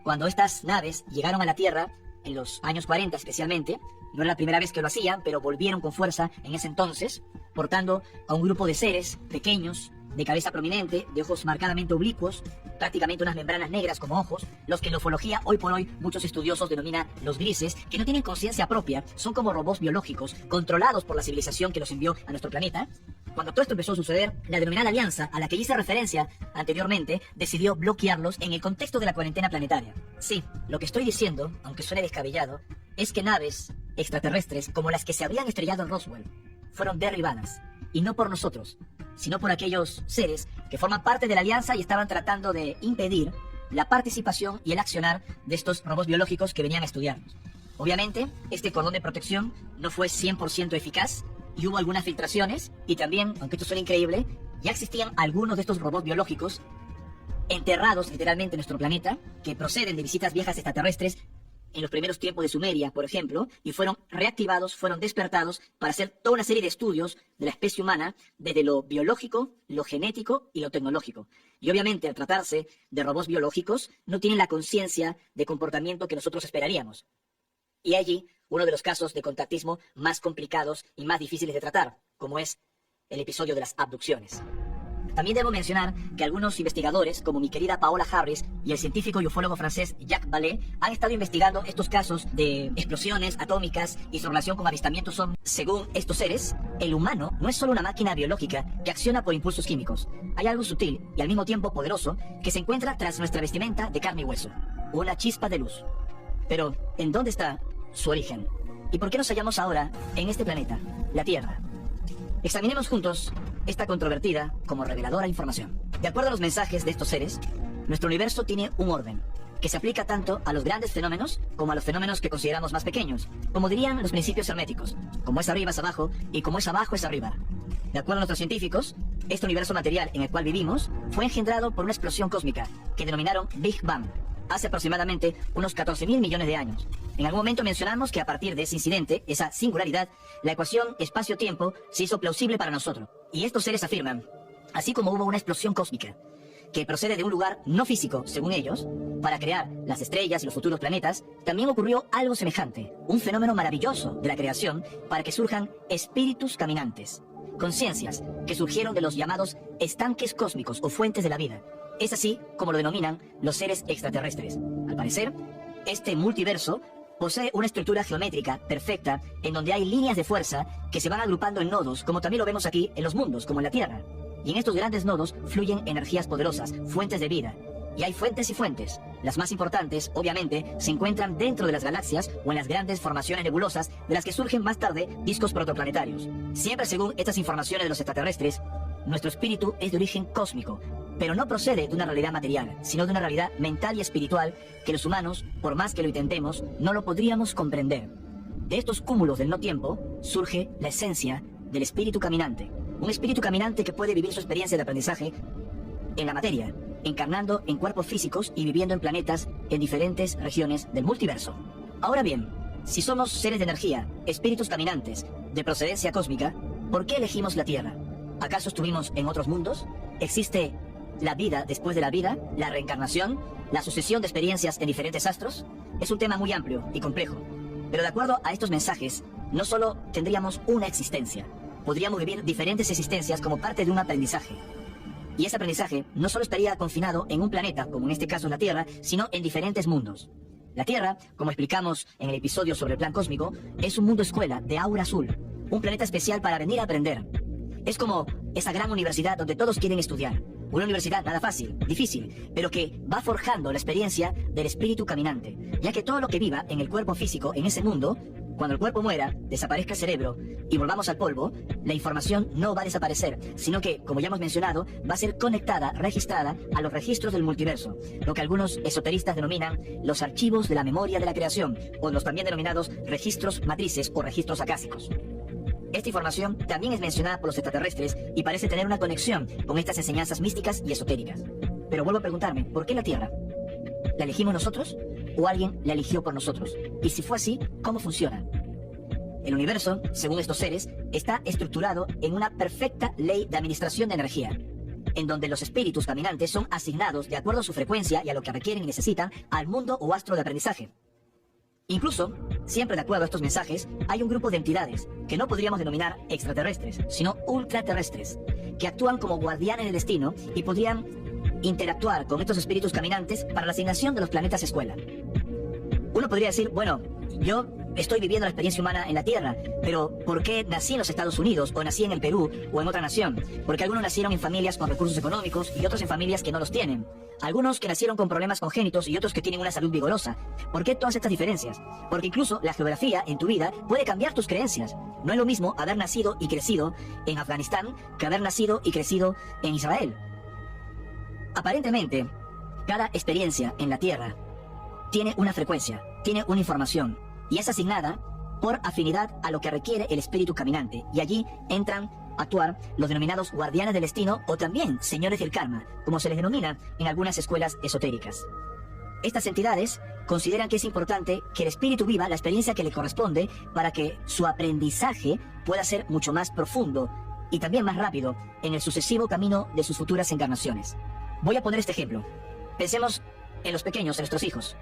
Cuando estas naves llegaron a la Tierra, en los años 40 especialmente, no era la primera vez que lo hacían, pero volvieron con fuerza en ese entonces, portando a un grupo de seres pequeños, de cabeza prominente, de ojos marcadamente oblicuos, prácticamente unas membranas negras como ojos, los que en la ufología hoy por hoy muchos estudiosos denominan los grises, que no tienen conciencia propia, son como robots biológicos controlados por la civilización que los envió a nuestro planeta. Cuando todo esto empezó a suceder, la denominada alianza a la que hice referencia anteriormente decidió bloquearlos en el contexto de la cuarentena planetaria. Sí, lo que estoy diciendo, aunque suene descabellado, es que naves extraterrestres como las que se habían estrellado en Roswell fueron derribadas, y no por nosotros, sino por aquellos seres que forman parte de la alianza y estaban tratando de impedir la participación y el accionar de estos robots biológicos que venían a estudiarnos. Obviamente, este cordón de protección no fue 100% eficaz y hubo algunas filtraciones y también, aunque esto suena increíble, ya existían algunos de estos robots biológicos enterrados literalmente en nuestro planeta que proceden de visitas viejas extraterrestres en los primeros tiempos de Sumeria, por ejemplo, y fueron reactivados, fueron despertados para hacer toda una serie de estudios de la especie humana desde lo biológico, lo genético y lo tecnológico. Y obviamente, al tratarse de robots biológicos, no tienen la conciencia de comportamiento que nosotros esperaríamos. Y allí, uno de los casos de contactismo más complicados y más difíciles de tratar, como es el episodio de las abducciones. También debo mencionar que algunos investigadores, como mi querida Paola Harris y el científico y ufólogo francés Jacques Vallée, han estado investigando estos casos de explosiones atómicas y su relación con avistamientos ovnis. Según estos seres, el humano no es solo una máquina biológica que acciona por impulsos químicos. Hay algo sutil y al mismo tiempo poderoso que se encuentra tras nuestra vestimenta de carne y hueso. Una chispa de luz. Pero, ¿en dónde está su origen? ¿Y por qué nos hallamos ahora en este planeta, la Tierra? Examinemos juntos esta controvertida como reveladora información. De acuerdo a los mensajes de estos seres, nuestro universo tiene un orden que se aplica tanto a los grandes fenómenos como a los fenómenos que consideramos más pequeños, como dirían los principios herméticos, como es arriba es abajo y como es abajo es arriba. De acuerdo a nuestros científicos, este universo material en el cual vivimos fue engendrado por una explosión cósmica que denominaron Big Bang, hace aproximadamente unos 14.000 millones de años. En algún momento mencionamos que a partir de ese incidente, esa singularidad, la ecuación espacio-tiempo se hizo plausible para nosotros. Y estos seres afirman, así como hubo una explosión cósmica que procede de un lugar no físico, según ellos, para crear las estrellas y los futuros planetas, también ocurrió algo semejante, un fenómeno maravilloso de la creación para que surjan espíritus caminantes, conciencias que surgieron de los llamados estanques cósmicos o fuentes de la vida. Es así como lo denominan los seres extraterrestres. Al parecer, este multiverso posee una estructura geométrica perfecta en donde hay líneas de fuerza que se van agrupando en nodos, como también lo vemos aquí en los mundos, como en la Tierra. Y en estos grandes nodos fluyen energías poderosas, fuentes de vida. Y hay fuentes y fuentes. Las más importantes, obviamente, se encuentran dentro de las galaxias o en las grandes formaciones nebulosas de las que surgen más tarde discos protoplanetarios. Siempre según estas informaciones de los extraterrestres, nuestro espíritu es de origen cósmico, pero no procede de una realidad material, sino de una realidad mental y espiritual que los humanos, por más que lo intentemos, no lo podríamos comprender. De estos cúmulos del no tiempo surge la esencia del espíritu caminante. Un espíritu caminante que puede vivir su experiencia de aprendizaje en la materia, encarnando en cuerpos físicos y viviendo en planetas en diferentes regiones del multiverso. Ahora bien, si somos seres de energía, espíritus caminantes, de procedencia cósmica, ¿por qué elegimos la Tierra? ¿Acaso estuvimos en otros mundos? ¿Existe la vida después de la vida, la reencarnación, la sucesión de experiencias en diferentes astros? Es un tema muy amplio y complejo, pero de acuerdo a estos mensajes, no solo tendríamos una existencia, podríamos vivir diferentes existencias como parte de un aprendizaje. Y ese aprendizaje no solo estaría confinado en un planeta, como en este caso la Tierra, sino en diferentes mundos. La Tierra, como explicamos en el episodio sobre el plan cósmico, es un mundo escuela de aura azul, un planeta especial para venir a aprender. Es como esa gran universidad donde todos quieren estudiar. Una universidad nada fácil, difícil, pero que va forjando la experiencia del espíritu caminante, ya que todo lo que viva en el cuerpo físico en ese mundo, cuando el cuerpo muera, desaparezca el cerebro y volvamos al polvo, la información no va a desaparecer, sino que, como ya hemos mencionado, va a ser conectada, registrada a los registros del multiverso, lo que algunos esoteristas denominan los archivos de la memoria de la creación, o los también denominados registros matrices o registros acásicos. Esta información también es mencionada por los extraterrestres y parece tener una conexión con estas enseñanzas místicas y esotéricas. Pero vuelvo a preguntarme, ¿por qué la Tierra? ¿La elegimos nosotros o alguien la eligió por nosotros? Y si fue así, ¿cómo funciona? El universo, según estos seres, está estructurado en una perfecta ley de administración de energía, en donde los espíritus caminantes son asignados de acuerdo a su frecuencia y a lo que requieren y necesitan al mundo o astro de aprendizaje. Incluso, siempre de acuerdo a estos mensajes, hay un grupo de entidades que no podríamos denominar extraterrestres, sino ultraterrestres, que actúan como guardianes del destino y podrían interactuar con estos espíritus caminantes para la asignación de los planetas escuela. Uno podría decir, bueno, yo estoy viviendo la experiencia humana en la Tierra, pero ¿por qué nací en los Estados Unidos o nací en el Perú o en otra nación? Porque algunos nacieron en familias con recursos económicos y otros en familias que no los tienen. Algunos que nacieron con problemas congénitos y otros que tienen una salud vigorosa. ¿Por qué todas estas diferencias? Porque incluso la geografía en tu vida puede cambiar tus creencias. No es lo mismo haber nacido y crecido en Afganistán que haber nacido y crecido en Israel. Aparentemente, cada experiencia en la Tierra tiene una frecuencia, tiene una información, y es asignada por afinidad a lo que requiere el espíritu caminante. Y allí entran a actuar los denominados guardianes del destino o también señores del karma, como se les denomina en algunas escuelas esotéricas. Estas entidades consideran que es importante que el espíritu viva la experiencia que le corresponde para que su aprendizaje pueda ser mucho más profundo y también más rápido en el sucesivo camino de sus futuras encarnaciones. Voy a poner este ejemplo. Pensemos en los pequeños, en nuestros hijos.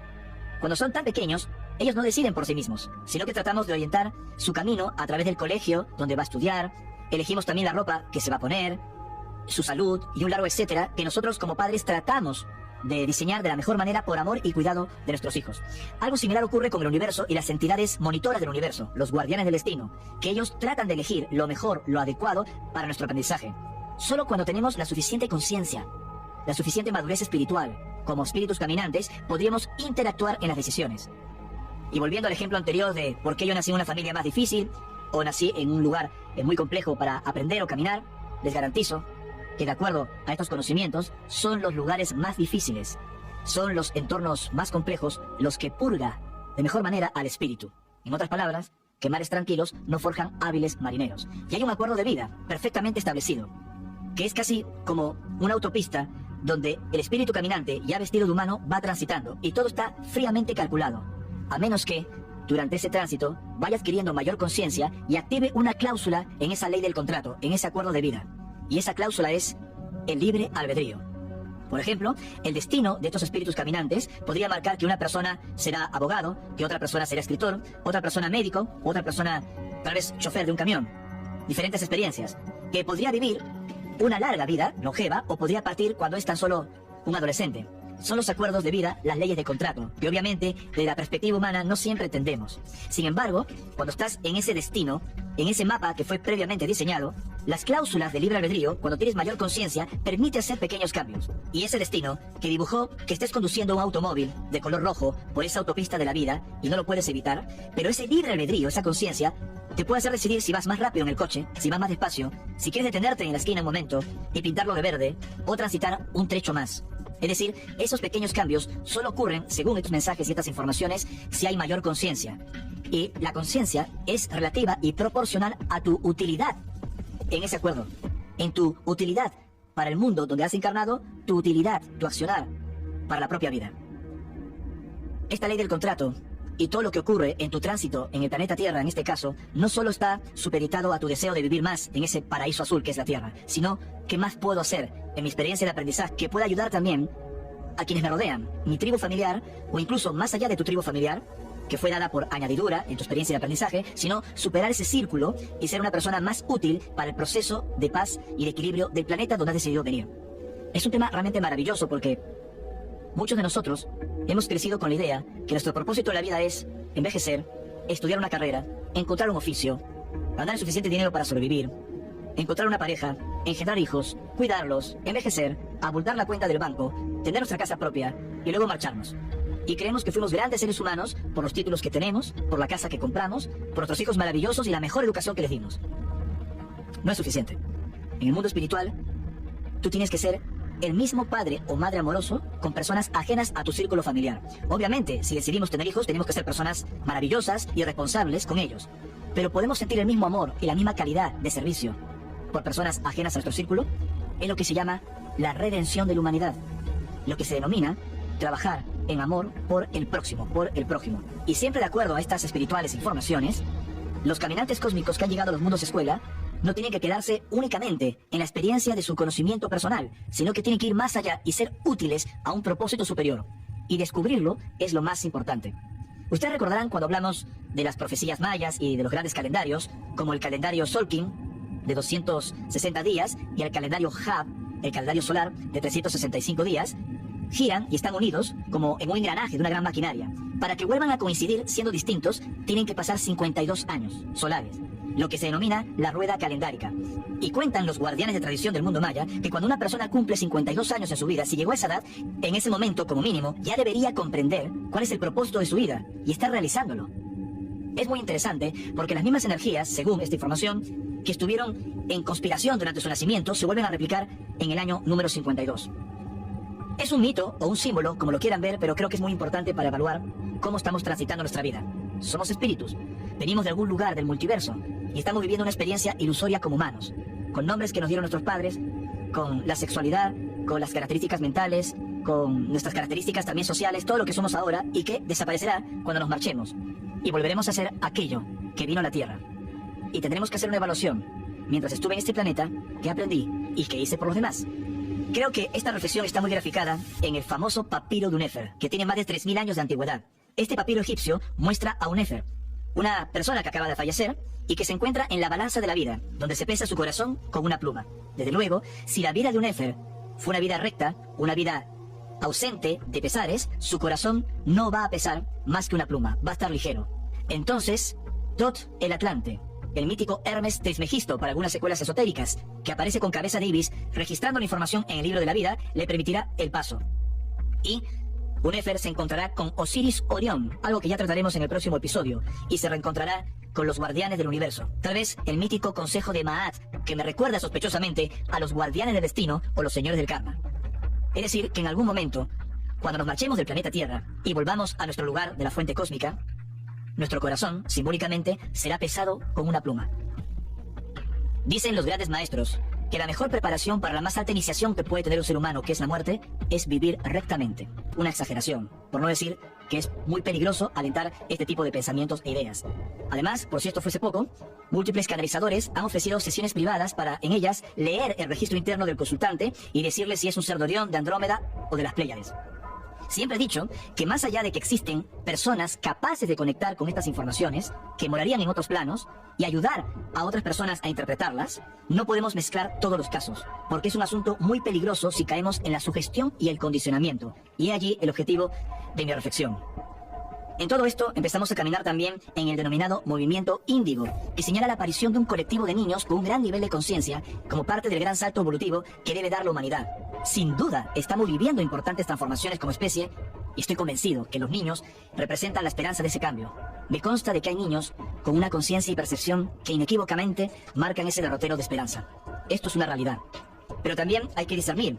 Cuando son tan pequeños, ellos no deciden por sí mismos, sino que tratamos de orientar su camino a través del colegio, donde va a estudiar, elegimos también la ropa que se va a poner, su salud y un largo etcétera, que nosotros como padres tratamos de diseñar de la mejor manera por amor y cuidado de nuestros hijos. Algo similar ocurre con el universo y las entidades monitoras del universo, los guardianes del destino, que ellos tratan de elegir lo mejor, lo adecuado para nuestro aprendizaje. Solo cuando tenemos la suficiente conciencia, la suficiente madurez espiritual, como espíritus caminantes, podríamos interactuar en las decisiones. Y volviendo al ejemplo anterior de por qué yo nací en una familia más difícil o nací en un lugar muy complejo para aprender o caminar, les garantizo que de acuerdo a estos conocimientos son los lugares más difíciles, son los entornos más complejos los que purga de mejor manera al espíritu. En otras palabras, que mares tranquilos no forjan hábiles marineros. Y hay un acuerdo de vida perfectamente establecido, que es casi como una autopista donde el espíritu caminante, ya vestido de humano, va transitando y todo está fríamente calculado, a menos que durante ese tránsito vaya adquiriendo mayor conciencia y active una cláusula en esa ley del contrato, en ese acuerdo de vida. Y esa cláusula es el libre albedrío. Por ejemplo, el destino de estos espíritus caminantes podría marcar que una persona será abogado, que otra persona será escritor, otra persona médico, otra persona tal vez chofer de un camión. Diferentes experiencias, que podría vivir una larga vida, longeva, o podría partir cuando es tan solo un adolescente. Son los acuerdos de vida, las leyes de contrato, que obviamente desde la perspectiva humana no siempre entendemos. Sin embargo, cuando estás en ese destino, en ese mapa que fue previamente diseñado, las cláusulas de libre albedrío, cuando tienes mayor conciencia, permite hacer pequeños cambios. Y ese destino que dibujó que estés conduciendo un automóvil de color rojo por esa autopista de la vida y no lo puedes evitar, pero ese libre albedrío, esa conciencia, te puede hacer decidir si vas más rápido en el coche, si vas más despacio, si quieres detenerte en la esquina un momento y pintarlo de verde o transitar un trecho más. Es decir, esos pequeños cambios solo ocurren, según estos mensajes y estas informaciones, si hay mayor conciencia. Y la conciencia es relativa y proporcional a tu utilidad en ese acuerdo. En tu utilidad para el mundo donde has encarnado, tu utilidad, tu accionar para la propia vida. Esta ley del contrato y todo lo que ocurre en tu tránsito en el planeta Tierra, en este caso, no solo está supeditado a tu deseo de vivir más en ese paraíso azul que es la Tierra, sino qué más puedo hacer en mi experiencia de aprendizaje que pueda ayudar también a quienes me rodean, mi tribu familiar o incluso más allá de tu tribu familiar, que fue dada por añadidura en tu experiencia de aprendizaje, sino superar ese círculo y ser una persona más útil para el proceso de paz y de equilibrio del planeta donde has decidido venir. Es un tema realmente maravilloso porque muchos de nosotros hemos crecido con la idea que nuestro propósito en la vida es envejecer, estudiar una carrera, encontrar un oficio, ganar el suficiente dinero para sobrevivir, encontrar una pareja, engendrar hijos, cuidarlos, envejecer, abultar la cuenta del banco, tener nuestra casa propia y luego marcharnos. Y creemos que fuimos grandes seres humanos por los títulos que tenemos, por la casa que compramos, por nuestros hijos maravillosos y la mejor educación que les dimos. No es suficiente. En el mundo espiritual, tú tienes que ser el mismo padre o madre amoroso con personas ajenas a tu círculo familiar. Obviamente, si decidimos tener hijos, tenemos que ser personas maravillosas y responsables con ellos. Pero podemos sentir el mismo amor y la misma calidad de servicio por personas ajenas a nuestro círculo. Es lo que se llama la redención de la humanidad. Lo que se denomina trabajar en amor por el próximo, por el prójimo. Y siempre de acuerdo a estas espirituales informaciones, los caminantes cósmicos que han llegado a los mundos escuela no tienen que quedarse únicamente en la experiencia de su conocimiento personal, sino que tienen que ir más allá y ser útiles a un propósito superior. Y descubrirlo es lo más importante. Ustedes recordarán cuando hablamos de las profecías mayas y de los grandes calendarios, como el calendario Solkin, de 260 días y el calendario Hub, el calendario solar, de 365 días, giran y están unidos como en un engranaje de una gran maquinaria. Para que vuelvan a coincidir siendo distintos, tienen que pasar 52 años solares, lo que se denomina la rueda calendárica. Y cuentan los guardianes de tradición del mundo maya que cuando una persona cumple 52 años en su vida, si llegó a esa edad, en ese momento, como mínimo, ya debería comprender cuál es el propósito de su vida y estar realizándolo. Es muy interesante porque las mismas energías, según esta información, que estuvieron en conspiración durante su nacimiento, se vuelven a replicar en el año número 52. Es un mito o un símbolo, como lo quieran ver, pero creo que es muy importante para evaluar cómo estamos transitando nuestra vida. Somos espíritus, venimos de algún lugar del multiverso y estamos viviendo una experiencia ilusoria como humanos, con nombres que nos dieron nuestros padres, con la sexualidad, con las características mentales, con nuestras características también sociales, todo lo que somos ahora y que desaparecerá cuando nos marchemos. Y volveremos a ser aquello que vino a la Tierra. Y tendremos que hacer una evaluación, mientras estuve en este planeta, qué aprendí y qué hice por los demás. Creo que esta reflexión está muy graficada en el famoso papiro de Unefer, que tiene más de 3000 años de antigüedad. Este papiro egipcio muestra a Unefer, una persona que acaba de fallecer y que se encuentra en la balanza de la vida, donde se pesa su corazón con una pluma. Desde luego, si la vida de Unefer fue una vida recta, una vida ausente de pesares, su corazón no va a pesar más que una pluma, va a estar ligero. Entonces, Tot el Atlante, el mítico Hermes Trismegisto para algunas secuelas esotéricas, que aparece con cabeza de ibis, registrando la información en el libro de la vida, le permitirá el paso. Y Unefer se encontrará con Osiris Orión, algo que ya trataremos en el próximo episodio, y se reencontrará con los guardianes del universo. Tal vez el mítico consejo de Maat, que me recuerda sospechosamente a los guardianes del destino o los señores del karma. Es decir, que en algún momento, cuando nos marchemos del planeta Tierra y volvamos a nuestro lugar de la fuente cósmica, nuestro corazón, simbólicamente, será pesado con una pluma. Dicen los grandes maestros que la mejor preparación para la más alta iniciación que puede tener un ser humano, que es la muerte, es vivir rectamente. Una exageración, por no decir que es muy peligroso alentar este tipo de pensamientos e ideas. Además, por si esto fuese poco, múltiples canalizadores han ofrecido sesiones privadas para, en ellas, leer el registro interno del consultante y decirle si es un ser de Orión, de Andrómeda o de las Pléyades. Siempre he dicho que más allá de que existen personas capaces de conectar con estas informaciones, que morarían en otros planos, y ayudar a otras personas a interpretarlas, no podemos mezclar todos los casos, porque es un asunto muy peligroso si caemos en la sugestión y el condicionamiento. Y allí el objetivo de mi reflexión. En todo esto empezamos a caminar también en el denominado movimiento índigo, que señala la aparición de un colectivo de niños con un gran nivel de conciencia como parte del gran salto evolutivo que debe dar la humanidad. Sin duda, estamos viviendo importantes transformaciones como especie y estoy convencido que los niños representan la esperanza de ese cambio. Me consta de que hay niños con una conciencia y percepción que inequívocamente marcan ese derrotero de esperanza. Esto es una realidad. Pero también hay que discernir.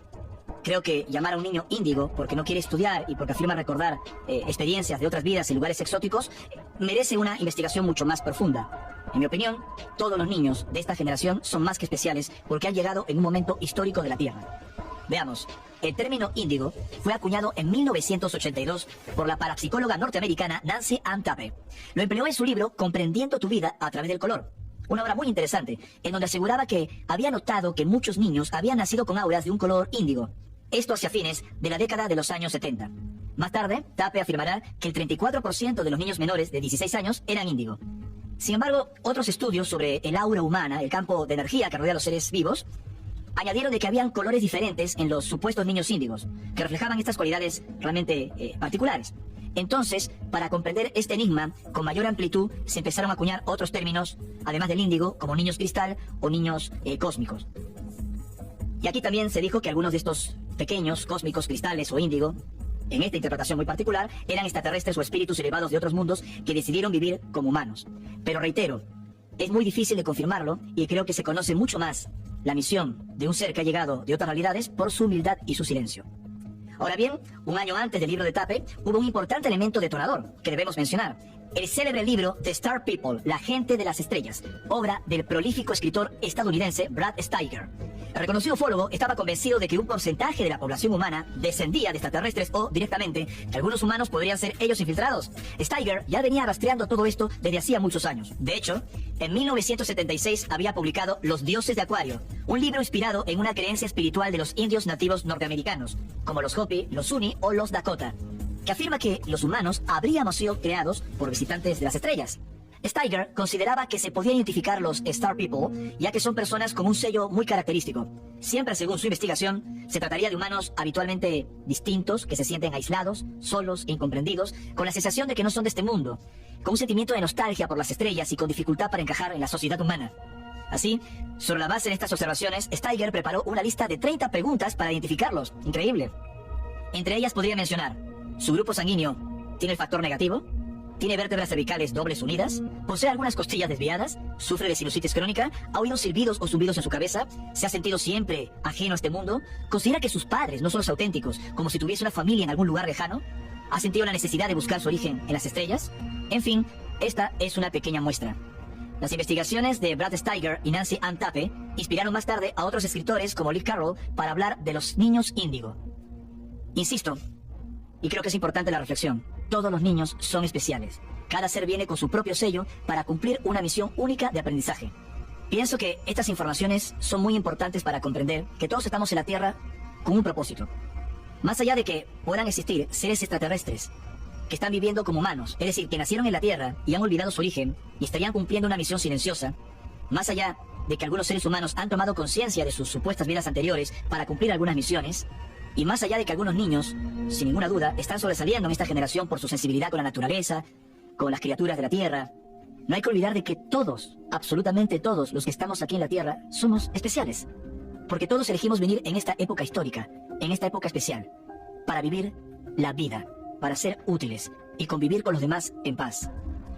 Creo que llamar a un niño índigo porque no quiere estudiar y porque afirma recordar experiencias de otras vidas en lugares exóticos merece una investigación mucho más profunda. En mi opinión, todos los niños de esta generación son más que especiales porque han llegado en un momento histórico de la Tierra. Veamos, el término índigo fue acuñado en 1982 por la parapsicóloga norteamericana Nancy Ann Tappe. Lo empleó en su libro Comprendiendo tu vida a través del color. Una obra muy interesante, en donde aseguraba que había notado que muchos niños habían nacido con auras de un color índigo. Esto hacia fines de la década de los años 70. Más tarde, Tappe afirmará que el 34% de los niños menores de 16 años eran índigo. Sin embargo, otros estudios sobre el aura humana, el campo de energía que rodea a los seres vivos, añadieron de que habían colores diferentes en los supuestos niños índigos, que reflejaban estas cualidades realmente particulares. Entonces, para comprender este enigma con mayor amplitud, se empezaron a acuñar otros términos, además del índigo, como niños cristal o niños cósmicos. Y aquí también se dijo que algunos de estos pequeños, cósmicos, cristales o índigo, en esta interpretación muy particular, eran extraterrestres o espíritus elevados de otros mundos que decidieron vivir como humanos. Pero reitero, es muy difícil de confirmarlo y creo que se conoce mucho más la misión de un ser que ha llegado de otras realidades por su humildad y su silencio. Ahora bien, un año antes del libro de Tappe, hubo un importante elemento detonador que debemos mencionar. El célebre libro The Star People, La gente de las estrellas, obra del prolífico escritor estadounidense Brad Steiger. El reconocido ufólogo estaba convencido de que un porcentaje de la población humana descendía de extraterrestres o, directamente, que algunos humanos podrían ser ellos infiltrados. Steiger ya venía rastreando todo esto desde hacía muchos años. De hecho, en 1976 había publicado Los dioses de Acuario, un libro inspirado en una creencia espiritual de los indios nativos norteamericanos, como los Hopi, los Zuni o los Dakota, que afirma que los humanos habríamos sido creados por visitantes de las estrellas. Steiger consideraba que se podía identificar los Star People, ya que son personas con un sello muy característico. Siempre, según su investigación, se trataría de humanos habitualmente distintos, que se sienten aislados, solos e incomprendidos, con la sensación de que no son de este mundo, con un sentimiento de nostalgia por las estrellas y con dificultad para encajar en la sociedad humana. Así, sobre la base de estas observaciones, Steiger preparó una lista de 30 preguntas para identificarlos. Increíble. Entre ellas podría mencionar: ¿su grupo sanguíneo tiene el factor negativo? ¿Tiene vértebras cervicales dobles unidas? ¿Posee algunas costillas desviadas? ¿Sufre de sinusitis crónica? ¿Ha oído silbidos o zumbidos en su cabeza? ¿Se ha sentido siempre ajeno a este mundo? ¿Considera que sus padres no son los auténticos, como si tuviese una familia en algún lugar lejano? ¿Ha sentido la necesidad de buscar su origen en las estrellas? En fin, esta es una pequeña muestra. Las investigaciones de Brad Steiger y Nancy Ann Tappe inspiraron más tarde a otros escritores como Lewis Carroll para hablar de los niños índigo. Insisto, y creo que es importante la reflexión, todos los niños son especiales. Cada ser viene con su propio sello para cumplir una misión única de aprendizaje. Pienso que estas informaciones son muy importantes para comprender que todos estamos en la Tierra con un propósito. Más allá de que puedan existir seres extraterrestres que están viviendo como humanos, es decir, que nacieron en la Tierra y han olvidado su origen y estarían cumpliendo una misión silenciosa, más allá de que algunos seres humanos han tomado conciencia de sus supuestas vidas anteriores para cumplir algunas misiones, y más allá de que algunos niños, sin ninguna duda, están sobresaliendo en esta generación por su sensibilidad con la naturaleza, con las criaturas de la Tierra, no hay que olvidar de que todos, absolutamente todos los que estamos aquí en la Tierra, somos especiales. Porque todos elegimos venir en esta época histórica, en esta época especial, para vivir la vida, para ser útiles y convivir con los demás en paz.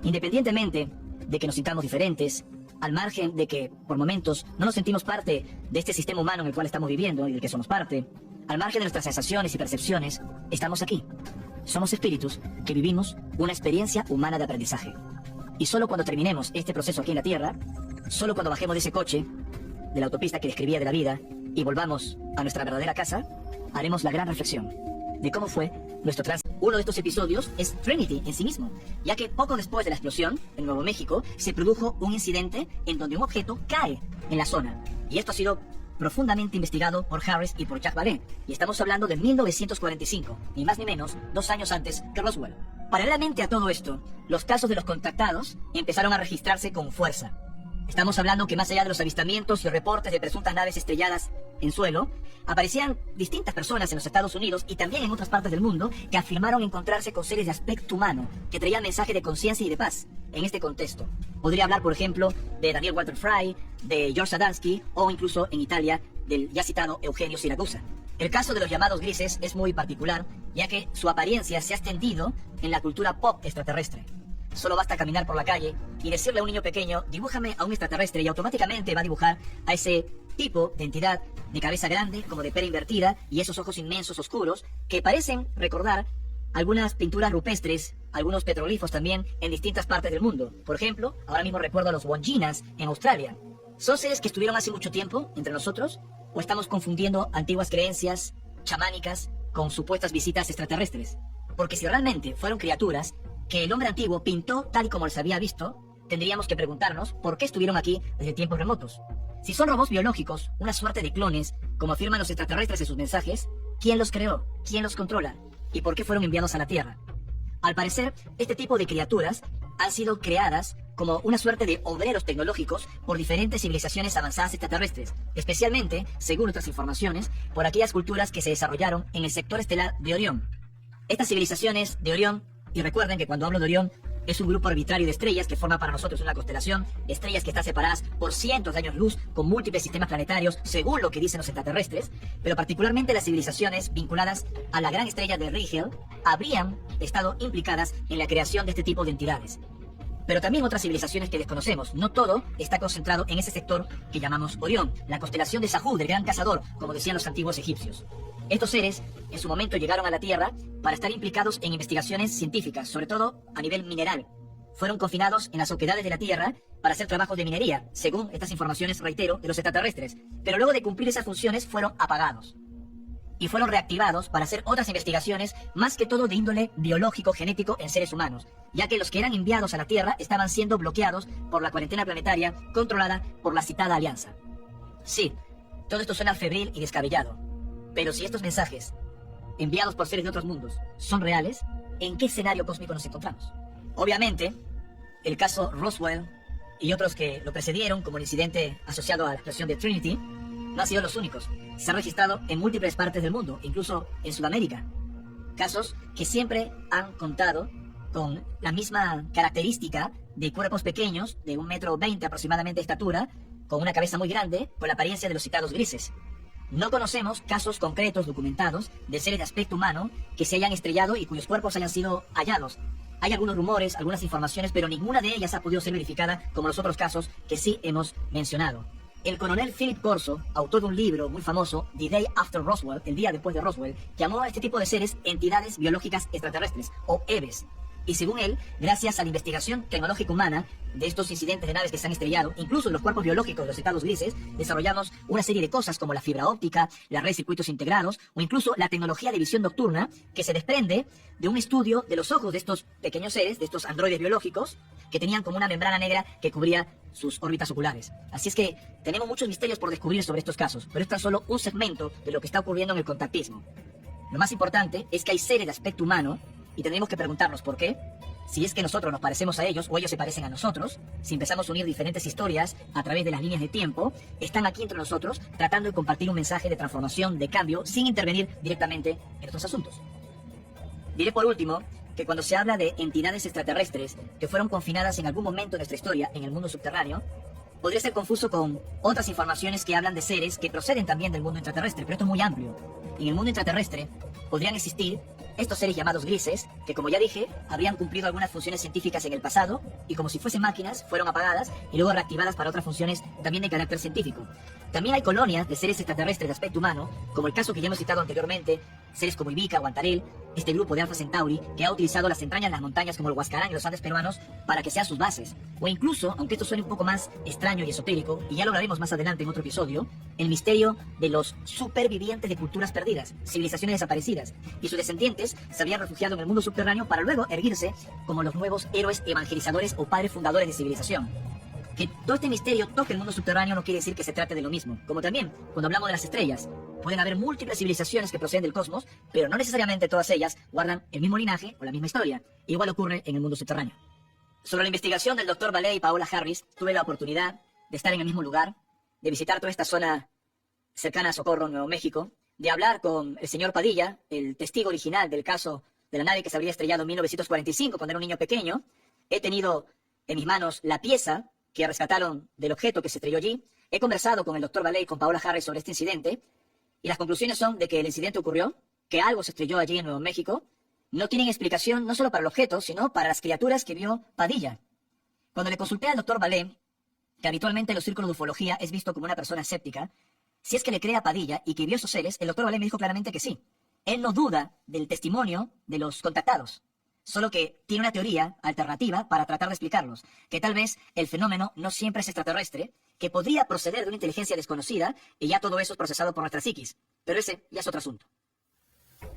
Independientemente de que nos sintamos diferentes, al margen de que, por momentos, no nos sentimos parte de este sistema humano en el cual estamos viviendo y del que somos parte, al margen de nuestras sensaciones y percepciones, estamos aquí. Somos espíritus que vivimos una experiencia humana de aprendizaje. Y solo cuando terminemos este proceso aquí en la Tierra, solo cuando bajemos de ese coche, de la autopista que describía de la vida, y volvamos a nuestra verdadera casa, haremos la gran reflexión de cómo fue nuestro tránsito. Uno de estos episodios es Trinity en sí mismo, ya que poco después de la explosión en Nuevo México se produjo un incidente en donde un objeto cae en la zona. Y esto ha sido profundamente investigado por Harris y por Jack Vallée, y estamos hablando de 1945, ni más ni menos, 2 años antes que Roswell. Paralelamente a todo esto, los casos de los contactados empezaron a registrarse con fuerza. Estamos hablando que más allá de los avistamientos y reportes de presuntas naves estrelladas en suelo, aparecían distintas personas en los Estados Unidos y también en otras partes del mundo que afirmaron encontrarse con seres de aspecto humano que traían mensaje de conciencia y de paz en este contexto. Podría hablar, por ejemplo, de Daniel Walter Fry, de George Adamski o incluso en Italia del ya citado Eugenio Siracusa. El caso de los llamados grises es muy particular, ya que su apariencia se ha extendido en la cultura pop extraterrestre. Solo basta caminar por la calle y decirle a un niño pequeño: dibújame a un extraterrestre, y automáticamente va a dibujar a ese tipo de entidad de cabeza grande, como de pera invertida, y esos ojos inmensos oscuros que parecen recordar algunas pinturas rupestres, algunos petroglifos también en distintas partes del mundo. Por ejemplo, ahora mismo recuerdo a los Wanjinas en Australia. ¿Son seres que estuvieron hace mucho tiempo entre nosotros? ¿O estamos confundiendo antiguas creencias chamánicas con supuestas visitas extraterrestres? Porque si realmente fueron criaturas que el hombre antiguo pintó tal y como les había visto, tendríamos que preguntarnos por qué estuvieron aquí desde tiempos remotos. Si son robots biológicos, una suerte de clones, como afirman los extraterrestres en sus mensajes, ¿quién los creó? ¿Quién los controla? ¿Y por qué fueron enviados a la Tierra? Al parecer, este tipo de criaturas han sido creadas como una suerte de obreros tecnológicos por diferentes civilizaciones avanzadas extraterrestres, especialmente, según otras informaciones, por aquellas culturas que se desarrollaron en el sector estelar de Orión. Estas civilizaciones de Orión, y recuerden que cuando hablo de Orión, es un grupo arbitrario de estrellas que forma para nosotros una constelación, estrellas que están separadas por cientos de años luz con múltiples sistemas planetarios, según lo que dicen los extraterrestres, pero particularmente las civilizaciones vinculadas a la gran estrella de Rigel habrían estado implicadas en la creación de este tipo de entidades. Pero también otras civilizaciones que desconocemos. No todo está concentrado en ese sector que llamamos Orión, la constelación de Sahul, del gran cazador, como decían los antiguos egipcios. Estos seres, en su momento, llegaron a la Tierra para estar implicados en investigaciones científicas, sobre todo a nivel mineral. Fueron confinados en las oquedades de la Tierra para hacer trabajos de minería, según estas informaciones, reitero, de los extraterrestres. Pero luego de cumplir esas funciones, fueron apagados. Y fueron reactivados para hacer otras investigaciones, más que todo de índole biológico, genético en seres humanos, ya que los que eran enviados a la Tierra estaban siendo bloqueados por la cuarentena planetaria controlada por la citada alianza. Sí, todo esto suena febril y descabellado. Pero si estos mensajes, enviados por seres de otros mundos, son reales, ¿en qué escenario cósmico nos encontramos? Obviamente, el caso Roswell y otros que lo precedieron, como el incidente asociado a la explosión de Trinity, no han sido los únicos. Se han registrado en múltiples partes del mundo, incluso en Sudamérica. Casos que siempre han contado con la misma característica de cuerpos pequeños, de 1,20 m aproximadamente de estatura, con una cabeza muy grande, con la apariencia de los citados grises. No conocemos casos concretos documentados de seres de aspecto humano que se hayan estrellado y cuyos cuerpos hayan sido hallados. Hay algunos rumores, algunas informaciones, pero ninguna de ellas ha podido ser verificada como los otros casos que sí hemos mencionado. El coronel Philip Corso, autor de un libro muy famoso, The Day After Roswell, el día después de Roswell, llamó a este tipo de seres entidades biológicas extraterrestres, o EVES. Y según él, gracias a la investigación tecnológica humana de estos incidentes de naves que se han estrellado, incluso de los cuerpos biológicos de los citados grises, desarrollamos una serie de cosas como la fibra óptica, la red de circuitos integrados, o incluso la tecnología de visión nocturna que se desprende de un estudio de los ojos de estos pequeños seres, de estos androides biológicos, que tenían como una membrana negra que cubría sus órbitas oculares. Así es que tenemos muchos misterios por descubrir sobre estos casos, pero es tan solo un segmento de lo que está ocurriendo en el contactismo. Lo más importante es que hay seres de aspecto humano y tendremos que preguntarnos por qué. Si es que nosotros nos parecemos a ellos o ellos se parecen a nosotros, si empezamos a unir diferentes historias a través de las líneas de tiempo, están aquí entre nosotros tratando de compartir un mensaje de transformación, de cambio, sin intervenir directamente en estos asuntos. Diré por último que cuando se habla de entidades extraterrestres que fueron confinadas en algún momento de nuestra historia en el mundo subterráneo, podría ser confuso con otras informaciones que hablan de seres que proceden también del mundo intraterrestre, pero esto es muy amplio. En el mundo intraterrestre podrían existir estos seres llamados grises, que como ya dije, habrían cumplido algunas funciones científicas en el pasado, y como si fuesen máquinas, fueron apagadas y luego reactivadas para otras funciones también de carácter científico. También hay colonias de seres extraterrestres de aspecto humano, como el caso que ya hemos citado anteriormente, seres como Ivica o Antarel, este grupo de Alpha Centauri, que ha utilizado las entrañas de las montañas como el Huascarán y los Andes peruanos para que sean sus bases. O incluso, aunque esto suene un poco más extraño y esotérico, y ya lo hablaremos más adelante en otro episodio, el misterio de los supervivientes de culturas perdidas, civilizaciones desaparecidas, y sus descendientes se habían refugiado en el mundo subterráneo para luego erguirse como los nuevos héroes evangelizadores o padres fundadores de civilización. Que todo este misterio toque el mundo subterráneo no quiere decir que se trate de lo mismo. Como también, cuando hablamos de las estrellas, pueden haber múltiples civilizaciones que proceden del cosmos, pero no necesariamente todas ellas guardan el mismo linaje o la misma historia. Igual ocurre en el mundo subterráneo. Sobre la investigación del Dr. Vallée y Paola Harris, tuve la oportunidad de estar en el mismo lugar, de visitar toda esta zona cercana a Socorro, Nuevo México, de hablar con el señor Padilla, el testigo original del caso de la nave que se habría estrellado en 1945 cuando era un niño pequeño. He tenido en mis manos la pieza que rescataron del objeto que se estrelló allí. He conversado con el Dr. Vallée y con Paola Harris sobre este incidente, y las conclusiones son de que el incidente ocurrió, que algo se estrelló allí en Nuevo México. No tienen explicación no solo para el objeto, sino para las criaturas que vio Padilla. Cuando le consulté al Dr. Vallée, que habitualmente en los círculos de ufología es visto como una persona escéptica, si es que le cree a Padilla y que vio esos seres, el Dr. Vallée me dijo claramente que sí. Él no duda del testimonio de los contactados, solo que tiene una teoría alternativa para tratar de explicarlos, que tal vez el fenómeno no siempre es extraterrestre, que podría proceder de una inteligencia desconocida, y ya todo eso es procesado por nuestra psiquis. Pero ese ya es otro asunto.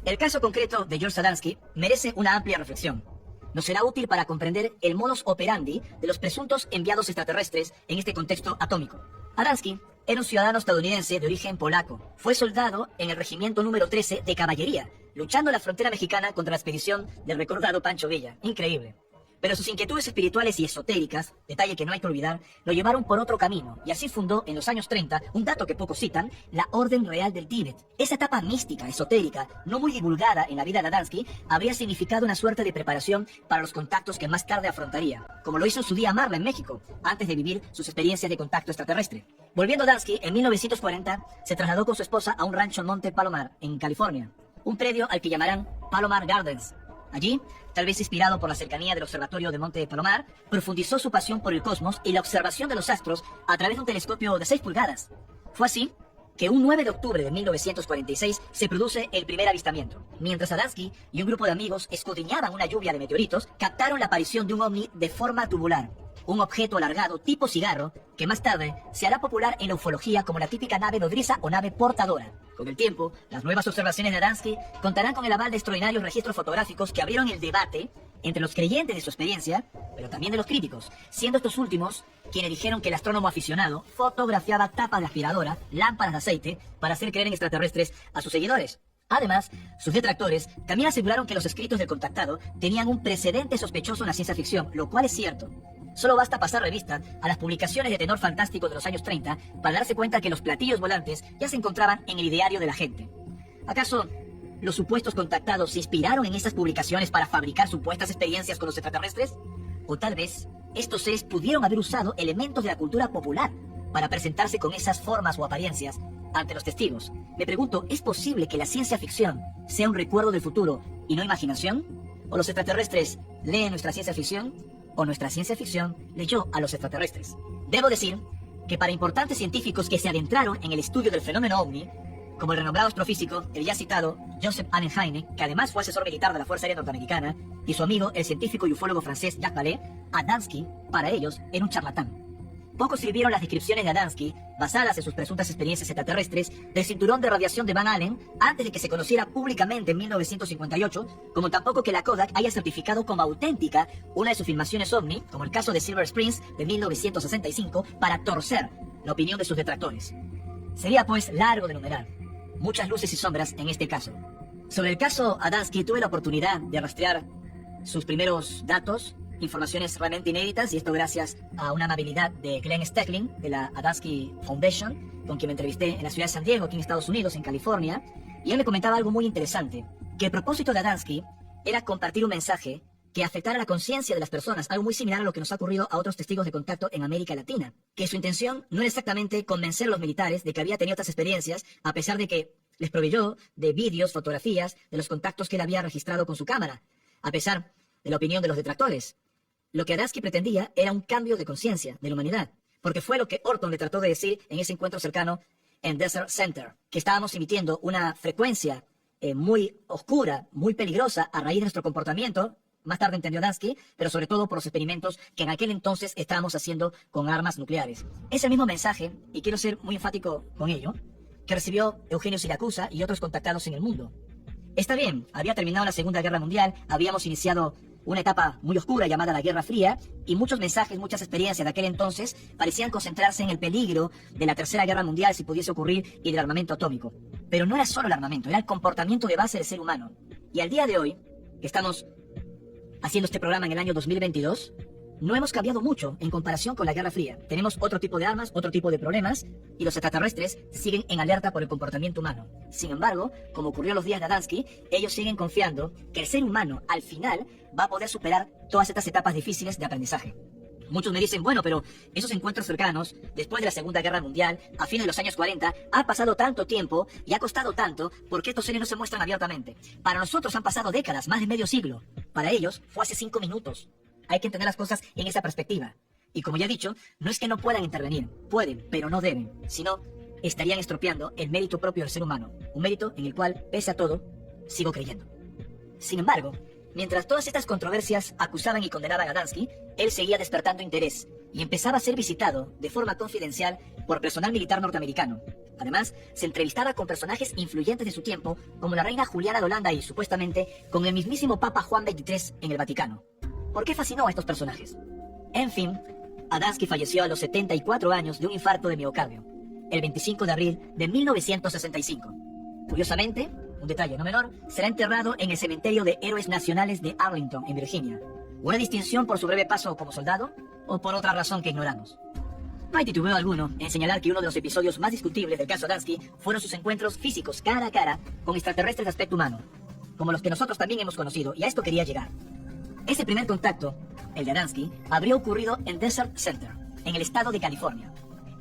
El caso concreto de George Adamski merece una amplia reflexión. Nos será útil para comprender el modus operandi de los presuntos enviados extraterrestres en este contexto atómico. Adamski era un ciudadano estadounidense de origen polaco. Fue soldado en el regimiento número 13 de caballería, luchando en la frontera mexicana contra la expedición del recordado Pancho Villa. Increíble. Pero sus inquietudes espirituales y esotéricas, detalle que no hay que olvidar, lo llevaron por otro camino, y así fundó en los años 30, un dato que pocos citan, la Orden Real del Tíbet. Esa etapa mística, esotérica, no muy divulgada en la vida de Adamski, habría significado una suerte de preparación para los contactos que más tarde afrontaría, como lo hizo en su día Marla en México, antes de vivir sus experiencias de contacto extraterrestre. Volviendo a Adamski, en 1940 se trasladó con su esposa a un rancho en Monte Palomar, en California, un predio al que llamarán Palomar Gardens. Allí, tal vez inspirado por la cercanía del observatorio de Monte Palomar, profundizó su pasión por el cosmos y la observación de los astros a través de un telescopio de 6 pulgadas. Fue así que un 9 de octubre de 1946 se produce el primer avistamiento. Mientras Adamski y un grupo de amigos escudriñaban una lluvia de meteoritos, captaron la aparición de un ovni de forma tubular, un objeto alargado tipo cigarro que más tarde se hará popular en la ufología como la típica nave nodriza o nave portadora. Con el tiempo, las nuevas observaciones de Adamski contarán con el aval de extraordinarios registros fotográficos que abrieron el debate entre los creyentes de su experiencia, pero también de los críticos, siendo estos últimos quienes dijeron que el astrónomo aficionado fotografiaba tapas de aspiradora, lámparas de aceite, para hacer creer en extraterrestres a sus seguidores. Además, sus detractores también aseguraron que los escritos del contactado tenían un precedente sospechoso en la ciencia ficción, lo cual es cierto. Solo basta pasar revista a las publicaciones de tenor fantástico de los años 30 para darse cuenta que los platillos volantes ya se encontraban en el ideario de la gente. ¿Acaso los supuestos contactados se inspiraron en estas publicaciones para fabricar supuestas experiencias con los extraterrestres? O tal vez estos seres pudieron haber usado elementos de la cultura popular para presentarse con esas formas o apariencias ante los testigos. Me pregunto, ¿es posible que la ciencia ficción sea un recuerdo del futuro y no imaginación? ¿O los extraterrestres leen nuestra ciencia ficción? ¿O nuestra ciencia ficción leyó a los extraterrestres? Debo decir que para importantes científicos que se adentraron en el estudio del fenómeno ovni, como el renombrado astrofísico, el ya citado Joseph Allen Hynek, que además fue asesor militar de la Fuerza Aérea Norteamericana, y su amigo, el científico y ufólogo francés Jacques Vallée, Adamski, para ellos, era un charlatán. Pocos sirvieron las descripciones de Adamski, basadas en sus presuntas experiencias extraterrestres, del cinturón de radiación de Van Allen antes de que se conociera públicamente en 1958, como tampoco que la Kodak haya certificado como auténtica una de sus filmaciones ovni, como el caso de Silver Springs de 1965, para torcer la opinión de sus detractores. Sería pues largo de enumerar, muchas luces y sombras en este caso. Sobre el caso Adamski tuve la oportunidad de rastrear sus primeros datos, informaciones realmente inéditas, y esto gracias a una amabilidad de Glenn Steckling de la Adamski Foundation, con quien me entrevisté en la ciudad de San Diego, aquí en Estados Unidos, en California, y él me comentaba algo muy interesante, que el propósito de Adamski era compartir un mensaje que afectara la conciencia de las personas, algo muy similar a lo que nos ha ocurrido a otros testigos de contacto en América Latina, que su intención no era exactamente convencer a los militares de que había tenido otras experiencias, a pesar de que les proveyó de vídeos, fotografías de los contactos que él había registrado con su cámara, a pesar de la opinión de los detractores. Lo que Adamski pretendía era un cambio de conciencia de la humanidad, porque fue lo que Orton le trató de decir en ese encuentro cercano en Desert Center, que estábamos emitiendo una frecuencia muy oscura, muy peligrosa a raíz de nuestro comportamiento. Más tarde entendió Adamski, pero sobre todo por los experimentos que en aquel entonces estábamos haciendo con armas nucleares. Es el mismo mensaje, y quiero ser muy enfático con ello, que recibió Eugenio Siracusa y otros contactados en el mundo. Está bien, había terminado la Segunda Guerra Mundial, habíamos iniciado una etapa muy oscura llamada la Guerra Fría, y muchos mensajes, muchas experiencias de aquel entonces parecían concentrarse en el peligro de la Tercera Guerra Mundial si pudiese ocurrir y del armamento atómico. Pero no era solo el armamento, era el comportamiento de base del ser humano. Y al día de hoy, que estamos haciendo este programa en el año 2022, no hemos cambiado mucho en comparación con la Guerra Fría. Tenemos otro tipo de armas, otro tipo de problemas, y los extraterrestres siguen en alerta por el comportamiento humano. Sin embargo, como ocurrió en los días de Adamski, ellos siguen confiando que el ser humano, al final, va a poder superar todas estas etapas difíciles de aprendizaje. Muchos me dicen, bueno, pero esos encuentros cercanos, después de la Segunda Guerra Mundial, a fines de los años 40, ha pasado tanto tiempo y ha costado tanto, ¿por qué estos seres no se muestran abiertamente? Para nosotros han pasado décadas, más de medio siglo. Para ellos fue hace 5 minutos. Hay que entender las cosas en esa perspectiva. Y como ya he dicho, no es que no puedan intervenir, pueden, pero no deben. Si no, estarían estropeando el mérito propio del ser humano. Un mérito en el cual, pese a todo, sigo creyendo. Sin embargo, mientras todas estas controversias acusaban y condenaban a Adamski, él seguía despertando interés y empezaba a ser visitado de forma confidencial por personal militar norteamericano. Además, se entrevistaba con personajes influyentes de su tiempo, como la reina Juliana de Holanda y, supuestamente, con el mismísimo Papa Juan XXIII en el Vaticano. ¿Por qué fascinó a estos personajes? En fin, Adamski falleció a los 74 años de un infarto de miocardio, el 25 de abril de 1965. Curiosamente, un detalle no menor, será enterrado en el cementerio de Héroes Nacionales de Arlington, en Virginia. ¿Una distinción por su breve paso como soldado o por otra razón que ignoramos? No hay titubeo alguno en señalar que uno de los episodios más discutibles del caso Adamski fueron sus encuentros físicos cara a cara con extraterrestres de aspecto humano, como los que nosotros también hemos conocido, y a esto quería llegar. Ese primer contacto, el de Adamski, habría ocurrido en Desert Center, en el estado de California.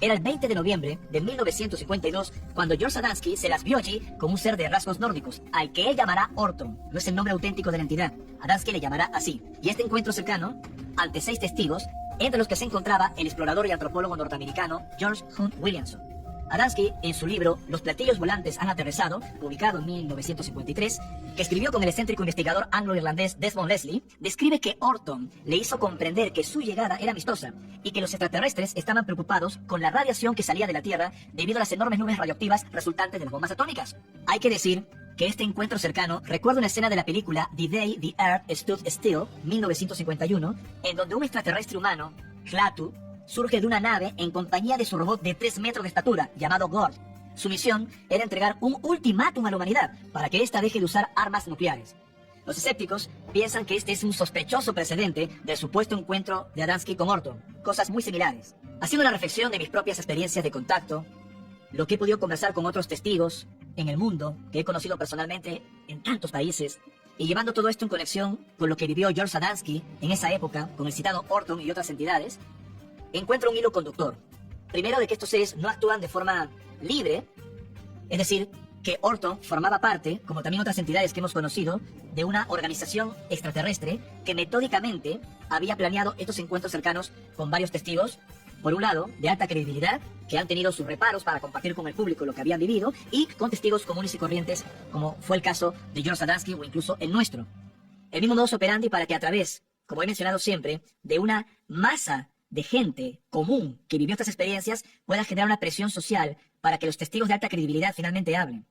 Era el 20 de noviembre de 1952 cuando George Adamski se las vio allí con un ser de rasgos nórdicos, al que él llamará Orton. No es el nombre auténtico de la entidad. Adamski le llamará así. Y este encuentro cercano, ante 6 testigos, entre los que se encontraba el explorador y antropólogo norteamericano George Hunt Williamson. Adamski, en su libro Los platillos volantes han aterrizado, publicado en 1953, que escribió con el excéntrico investigador anglo-irlandés Desmond Leslie, describe que Orton le hizo comprender que su llegada era amistosa y que los extraterrestres estaban preocupados con la radiación que salía de la Tierra debido a las enormes nubes radioactivas resultantes de las bombas atómicas. Hay que decir que este encuentro cercano recuerda una escena de la película The Day the Earth Stood Still, 1951, en donde un extraterrestre humano, Klaatu, surge de una nave en compañía de su robot de 3 metros de estatura, llamado Gord. Su misión era entregar un ultimátum a la humanidad para que ésta deje de usar armas nucleares. Los escépticos piensan que este es un sospechoso precedente del supuesto encuentro de Adamski con Orton, cosas muy similares. Haciendo la reflexión de mis propias experiencias de contacto, lo que he podido conversar con otros testigos en el mundo, que he conocido personalmente en tantos países, y llevando todo esto en conexión con lo que vivió George Adamski en esa época, con el citado Orton y otras entidades, encuentro un hilo conductor. Primero, de que estos seres no actúan de forma libre, es decir, que Orton formaba parte, como también otras entidades que hemos conocido, de una organización extraterrestre que metódicamente había planeado estos encuentros cercanos con varios testigos, por un lado, de alta credibilidad, que han tenido sus reparos para compartir con el público lo que habían vivido, y con testigos comunes y corrientes, como fue el caso de George Adamski o incluso el nuestro. El mismo modus operandi para que a través, como he mencionado siempre, de una masa de gente común que vivió estas experiencias, pueda generar una presión social para que los testigos de alta credibilidad finalmente hablen.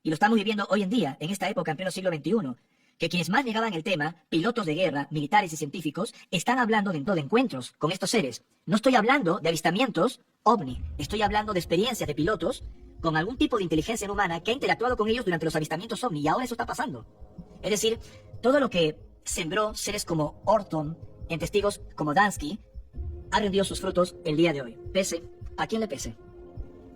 Y lo estamos viviendo hoy en día, en esta época, en pleno siglo XXI, que quienes más negaban el tema, pilotos de guerra, militares y científicos, están hablando de encuentros con estos seres. No estoy hablando de avistamientos ovni, estoy hablando de experiencias de pilotos con algún tipo de inteligencia humana que ha interactuado con ellos durante los avistamientos ovni, y ahora eso está pasando. Es decir, todo lo que sembró seres como Orton en testigos como Adamski ha rendido sus frutos el día de hoy, pese a quien le pese.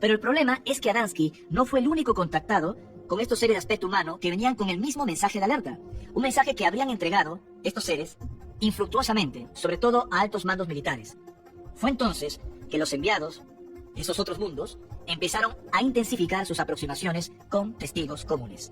Pero el problema es que Adamski no fue el único contactado con estos seres de aspecto humano que venían con el mismo mensaje de alerta. Un mensaje que habrían entregado estos seres infructuosamente, sobre todo a altos mandos militares. Fue entonces que los enviados, esos otros mundos, empezaron a intensificar sus aproximaciones con testigos comunes.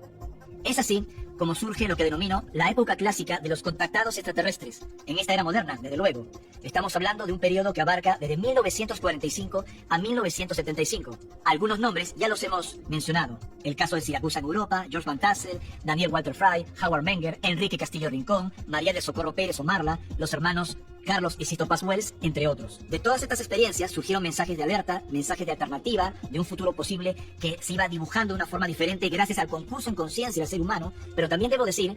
Es así como surge lo que denomino la época clásica de los contactados extraterrestres, en esta era moderna, desde luego. Estamos hablando de un periodo que abarca desde 1945 a 1975. Algunos nombres ya los hemos mencionado. El caso de Siracusa en Europa, George Van Tassel, Daniel Walter Fry, Howard Menger, Enrique Castillo Rincón, María de Socorro Pérez o Marla, los hermanos Carlos y Cito Paz Wells, entre otros. De todas estas experiencias surgieron mensajes de alerta, mensajes de alternativa, de un futuro posible que se iba dibujando de una forma diferente gracias al concurso en conciencia del ser humano, pero también debo decir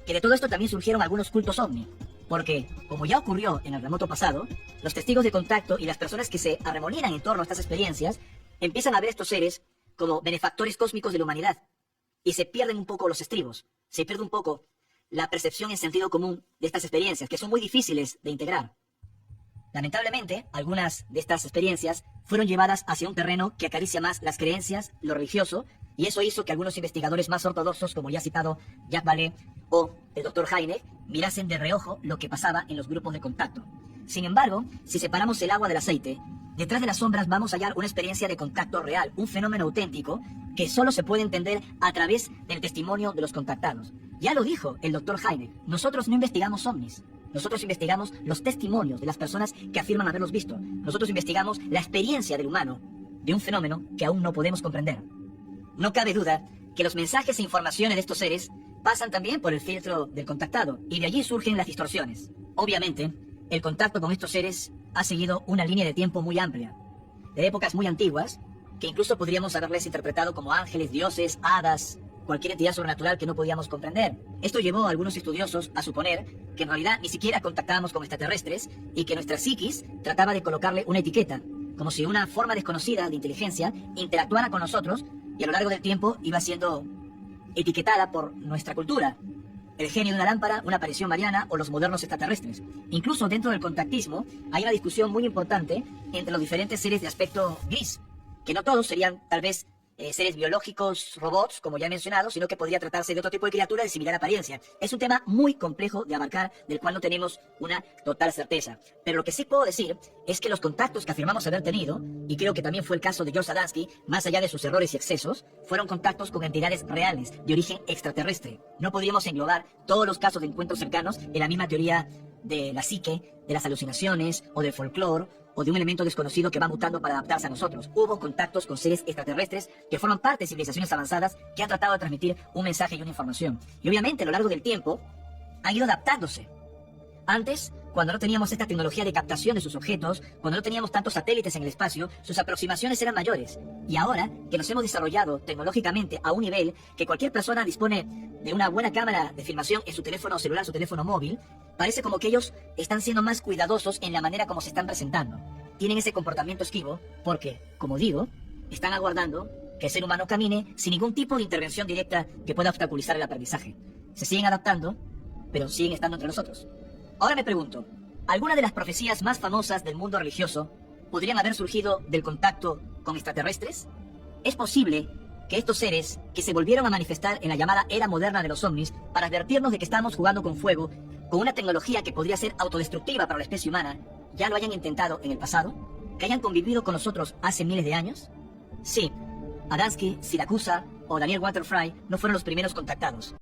que de todo esto también surgieron algunos cultos ovni, porque, como ya ocurrió en el remoto pasado, los testigos de contacto y las personas que se arremolinan en torno a estas experiencias empiezan a ver a estos seres como benefactores cósmicos de la humanidad, y se pierden un poco los estribos, se pierde un poco la percepción en sentido común de estas experiencias, que son muy difíciles de integrar. Lamentablemente, algunas de estas experiencias fueron llevadas hacia un terreno que acaricia más las creencias, lo religioso, y eso hizo que algunos investigadores más ortodoxos, como ya citado Jacques Vallée o el Dr. Hynek, mirasen de reojo lo que pasaba en los grupos de contacto. Sin embargo, si separamos el agua del aceite, detrás de las sombras vamos a hallar una experiencia de contacto real, un fenómeno auténtico que solo se puede entender a través del testimonio de los contactados. Ya lo dijo el Dr. Hynek, nosotros no investigamos ovnis. Nosotros investigamos los testimonios de las personas que afirman haberlos visto. Nosotros investigamos la experiencia del humano de un fenómeno que aún no podemos comprender. No cabe duda que los mensajes e informaciones de estos seres pasan también por el filtro del contactado, y de allí surgen las distorsiones. Obviamente, el contacto con estos seres ha seguido una línea de tiempo muy amplia, de épocas muy antiguas, que incluso podríamos haberles interpretado como ángeles, dioses, hadas, cualquier entidad sobrenatural que no podíamos comprender. Esto llevó a algunos estudiosos a suponer que en realidad ni siquiera contactábamos con extraterrestres y que nuestra psiquis trataba de colocarle una etiqueta, como si una forma desconocida de inteligencia interactuara con nosotros y a lo largo del tiempo iba siendo etiquetada por nuestra cultura. El genio de una lámpara, una aparición mariana o los modernos extraterrestres. Incluso dentro del contactismo hay una discusión muy importante entre los diferentes seres de aspecto gris, que no todos serían tal vez seres biológicos, robots, como ya he mencionado, sino que podría tratarse de otro tipo de criatura de similar apariencia. Es un tema muy complejo de abarcar, del cual no tenemos una total certeza. Pero lo que sí puedo decir es que los contactos que afirmamos haber tenido, y creo que también fue el caso de George Adamski, más allá de sus errores y excesos, fueron contactos con entidades reales, de origen extraterrestre. No podríamos englobar todos los casos de encuentros cercanos en la misma teoría de la psique, de las alucinaciones, o del folclore, o de un elemento desconocido que va mutando para adaptarse a nosotros. Hubo contactos con seres extraterrestres que forman parte de civilizaciones avanzadas que han tratado de transmitir un mensaje y una información. Y obviamente a lo largo del tiempo han ido adaptándose. Antes, cuando no teníamos esta tecnología de captación de sus objetos, cuando no teníamos tantos satélites en el espacio, sus aproximaciones eran mayores. Y ahora que nos hemos desarrollado tecnológicamente a un nivel que cualquier persona dispone de una buena cámara de filmación en su teléfono celular, su teléfono móvil, parece como que ellos están siendo más cuidadosos en la manera como se están presentando. Tienen ese comportamiento esquivo porque, como digo, están aguardando que el ser humano camine sin ningún tipo de intervención directa que pueda obstaculizar el aprendizaje. Se siguen adaptando, pero siguen estando entre nosotros. Ahora me pregunto, ¿alguna de las profecías más famosas del mundo religioso podrían haber surgido del contacto con extraterrestres? Es posible que estos seres que se volvieron a manifestar en la llamada era moderna de los ovnis para advertirnos de que estamos jugando con fuego, con una tecnología que podría ser autodestructiva para la especie humana, ya lo hayan intentado en el pasado, que hayan convivido con nosotros hace miles de años. Sí, Adamski, Siracusa o Daniel Walter Fry no fueron los primeros contactados.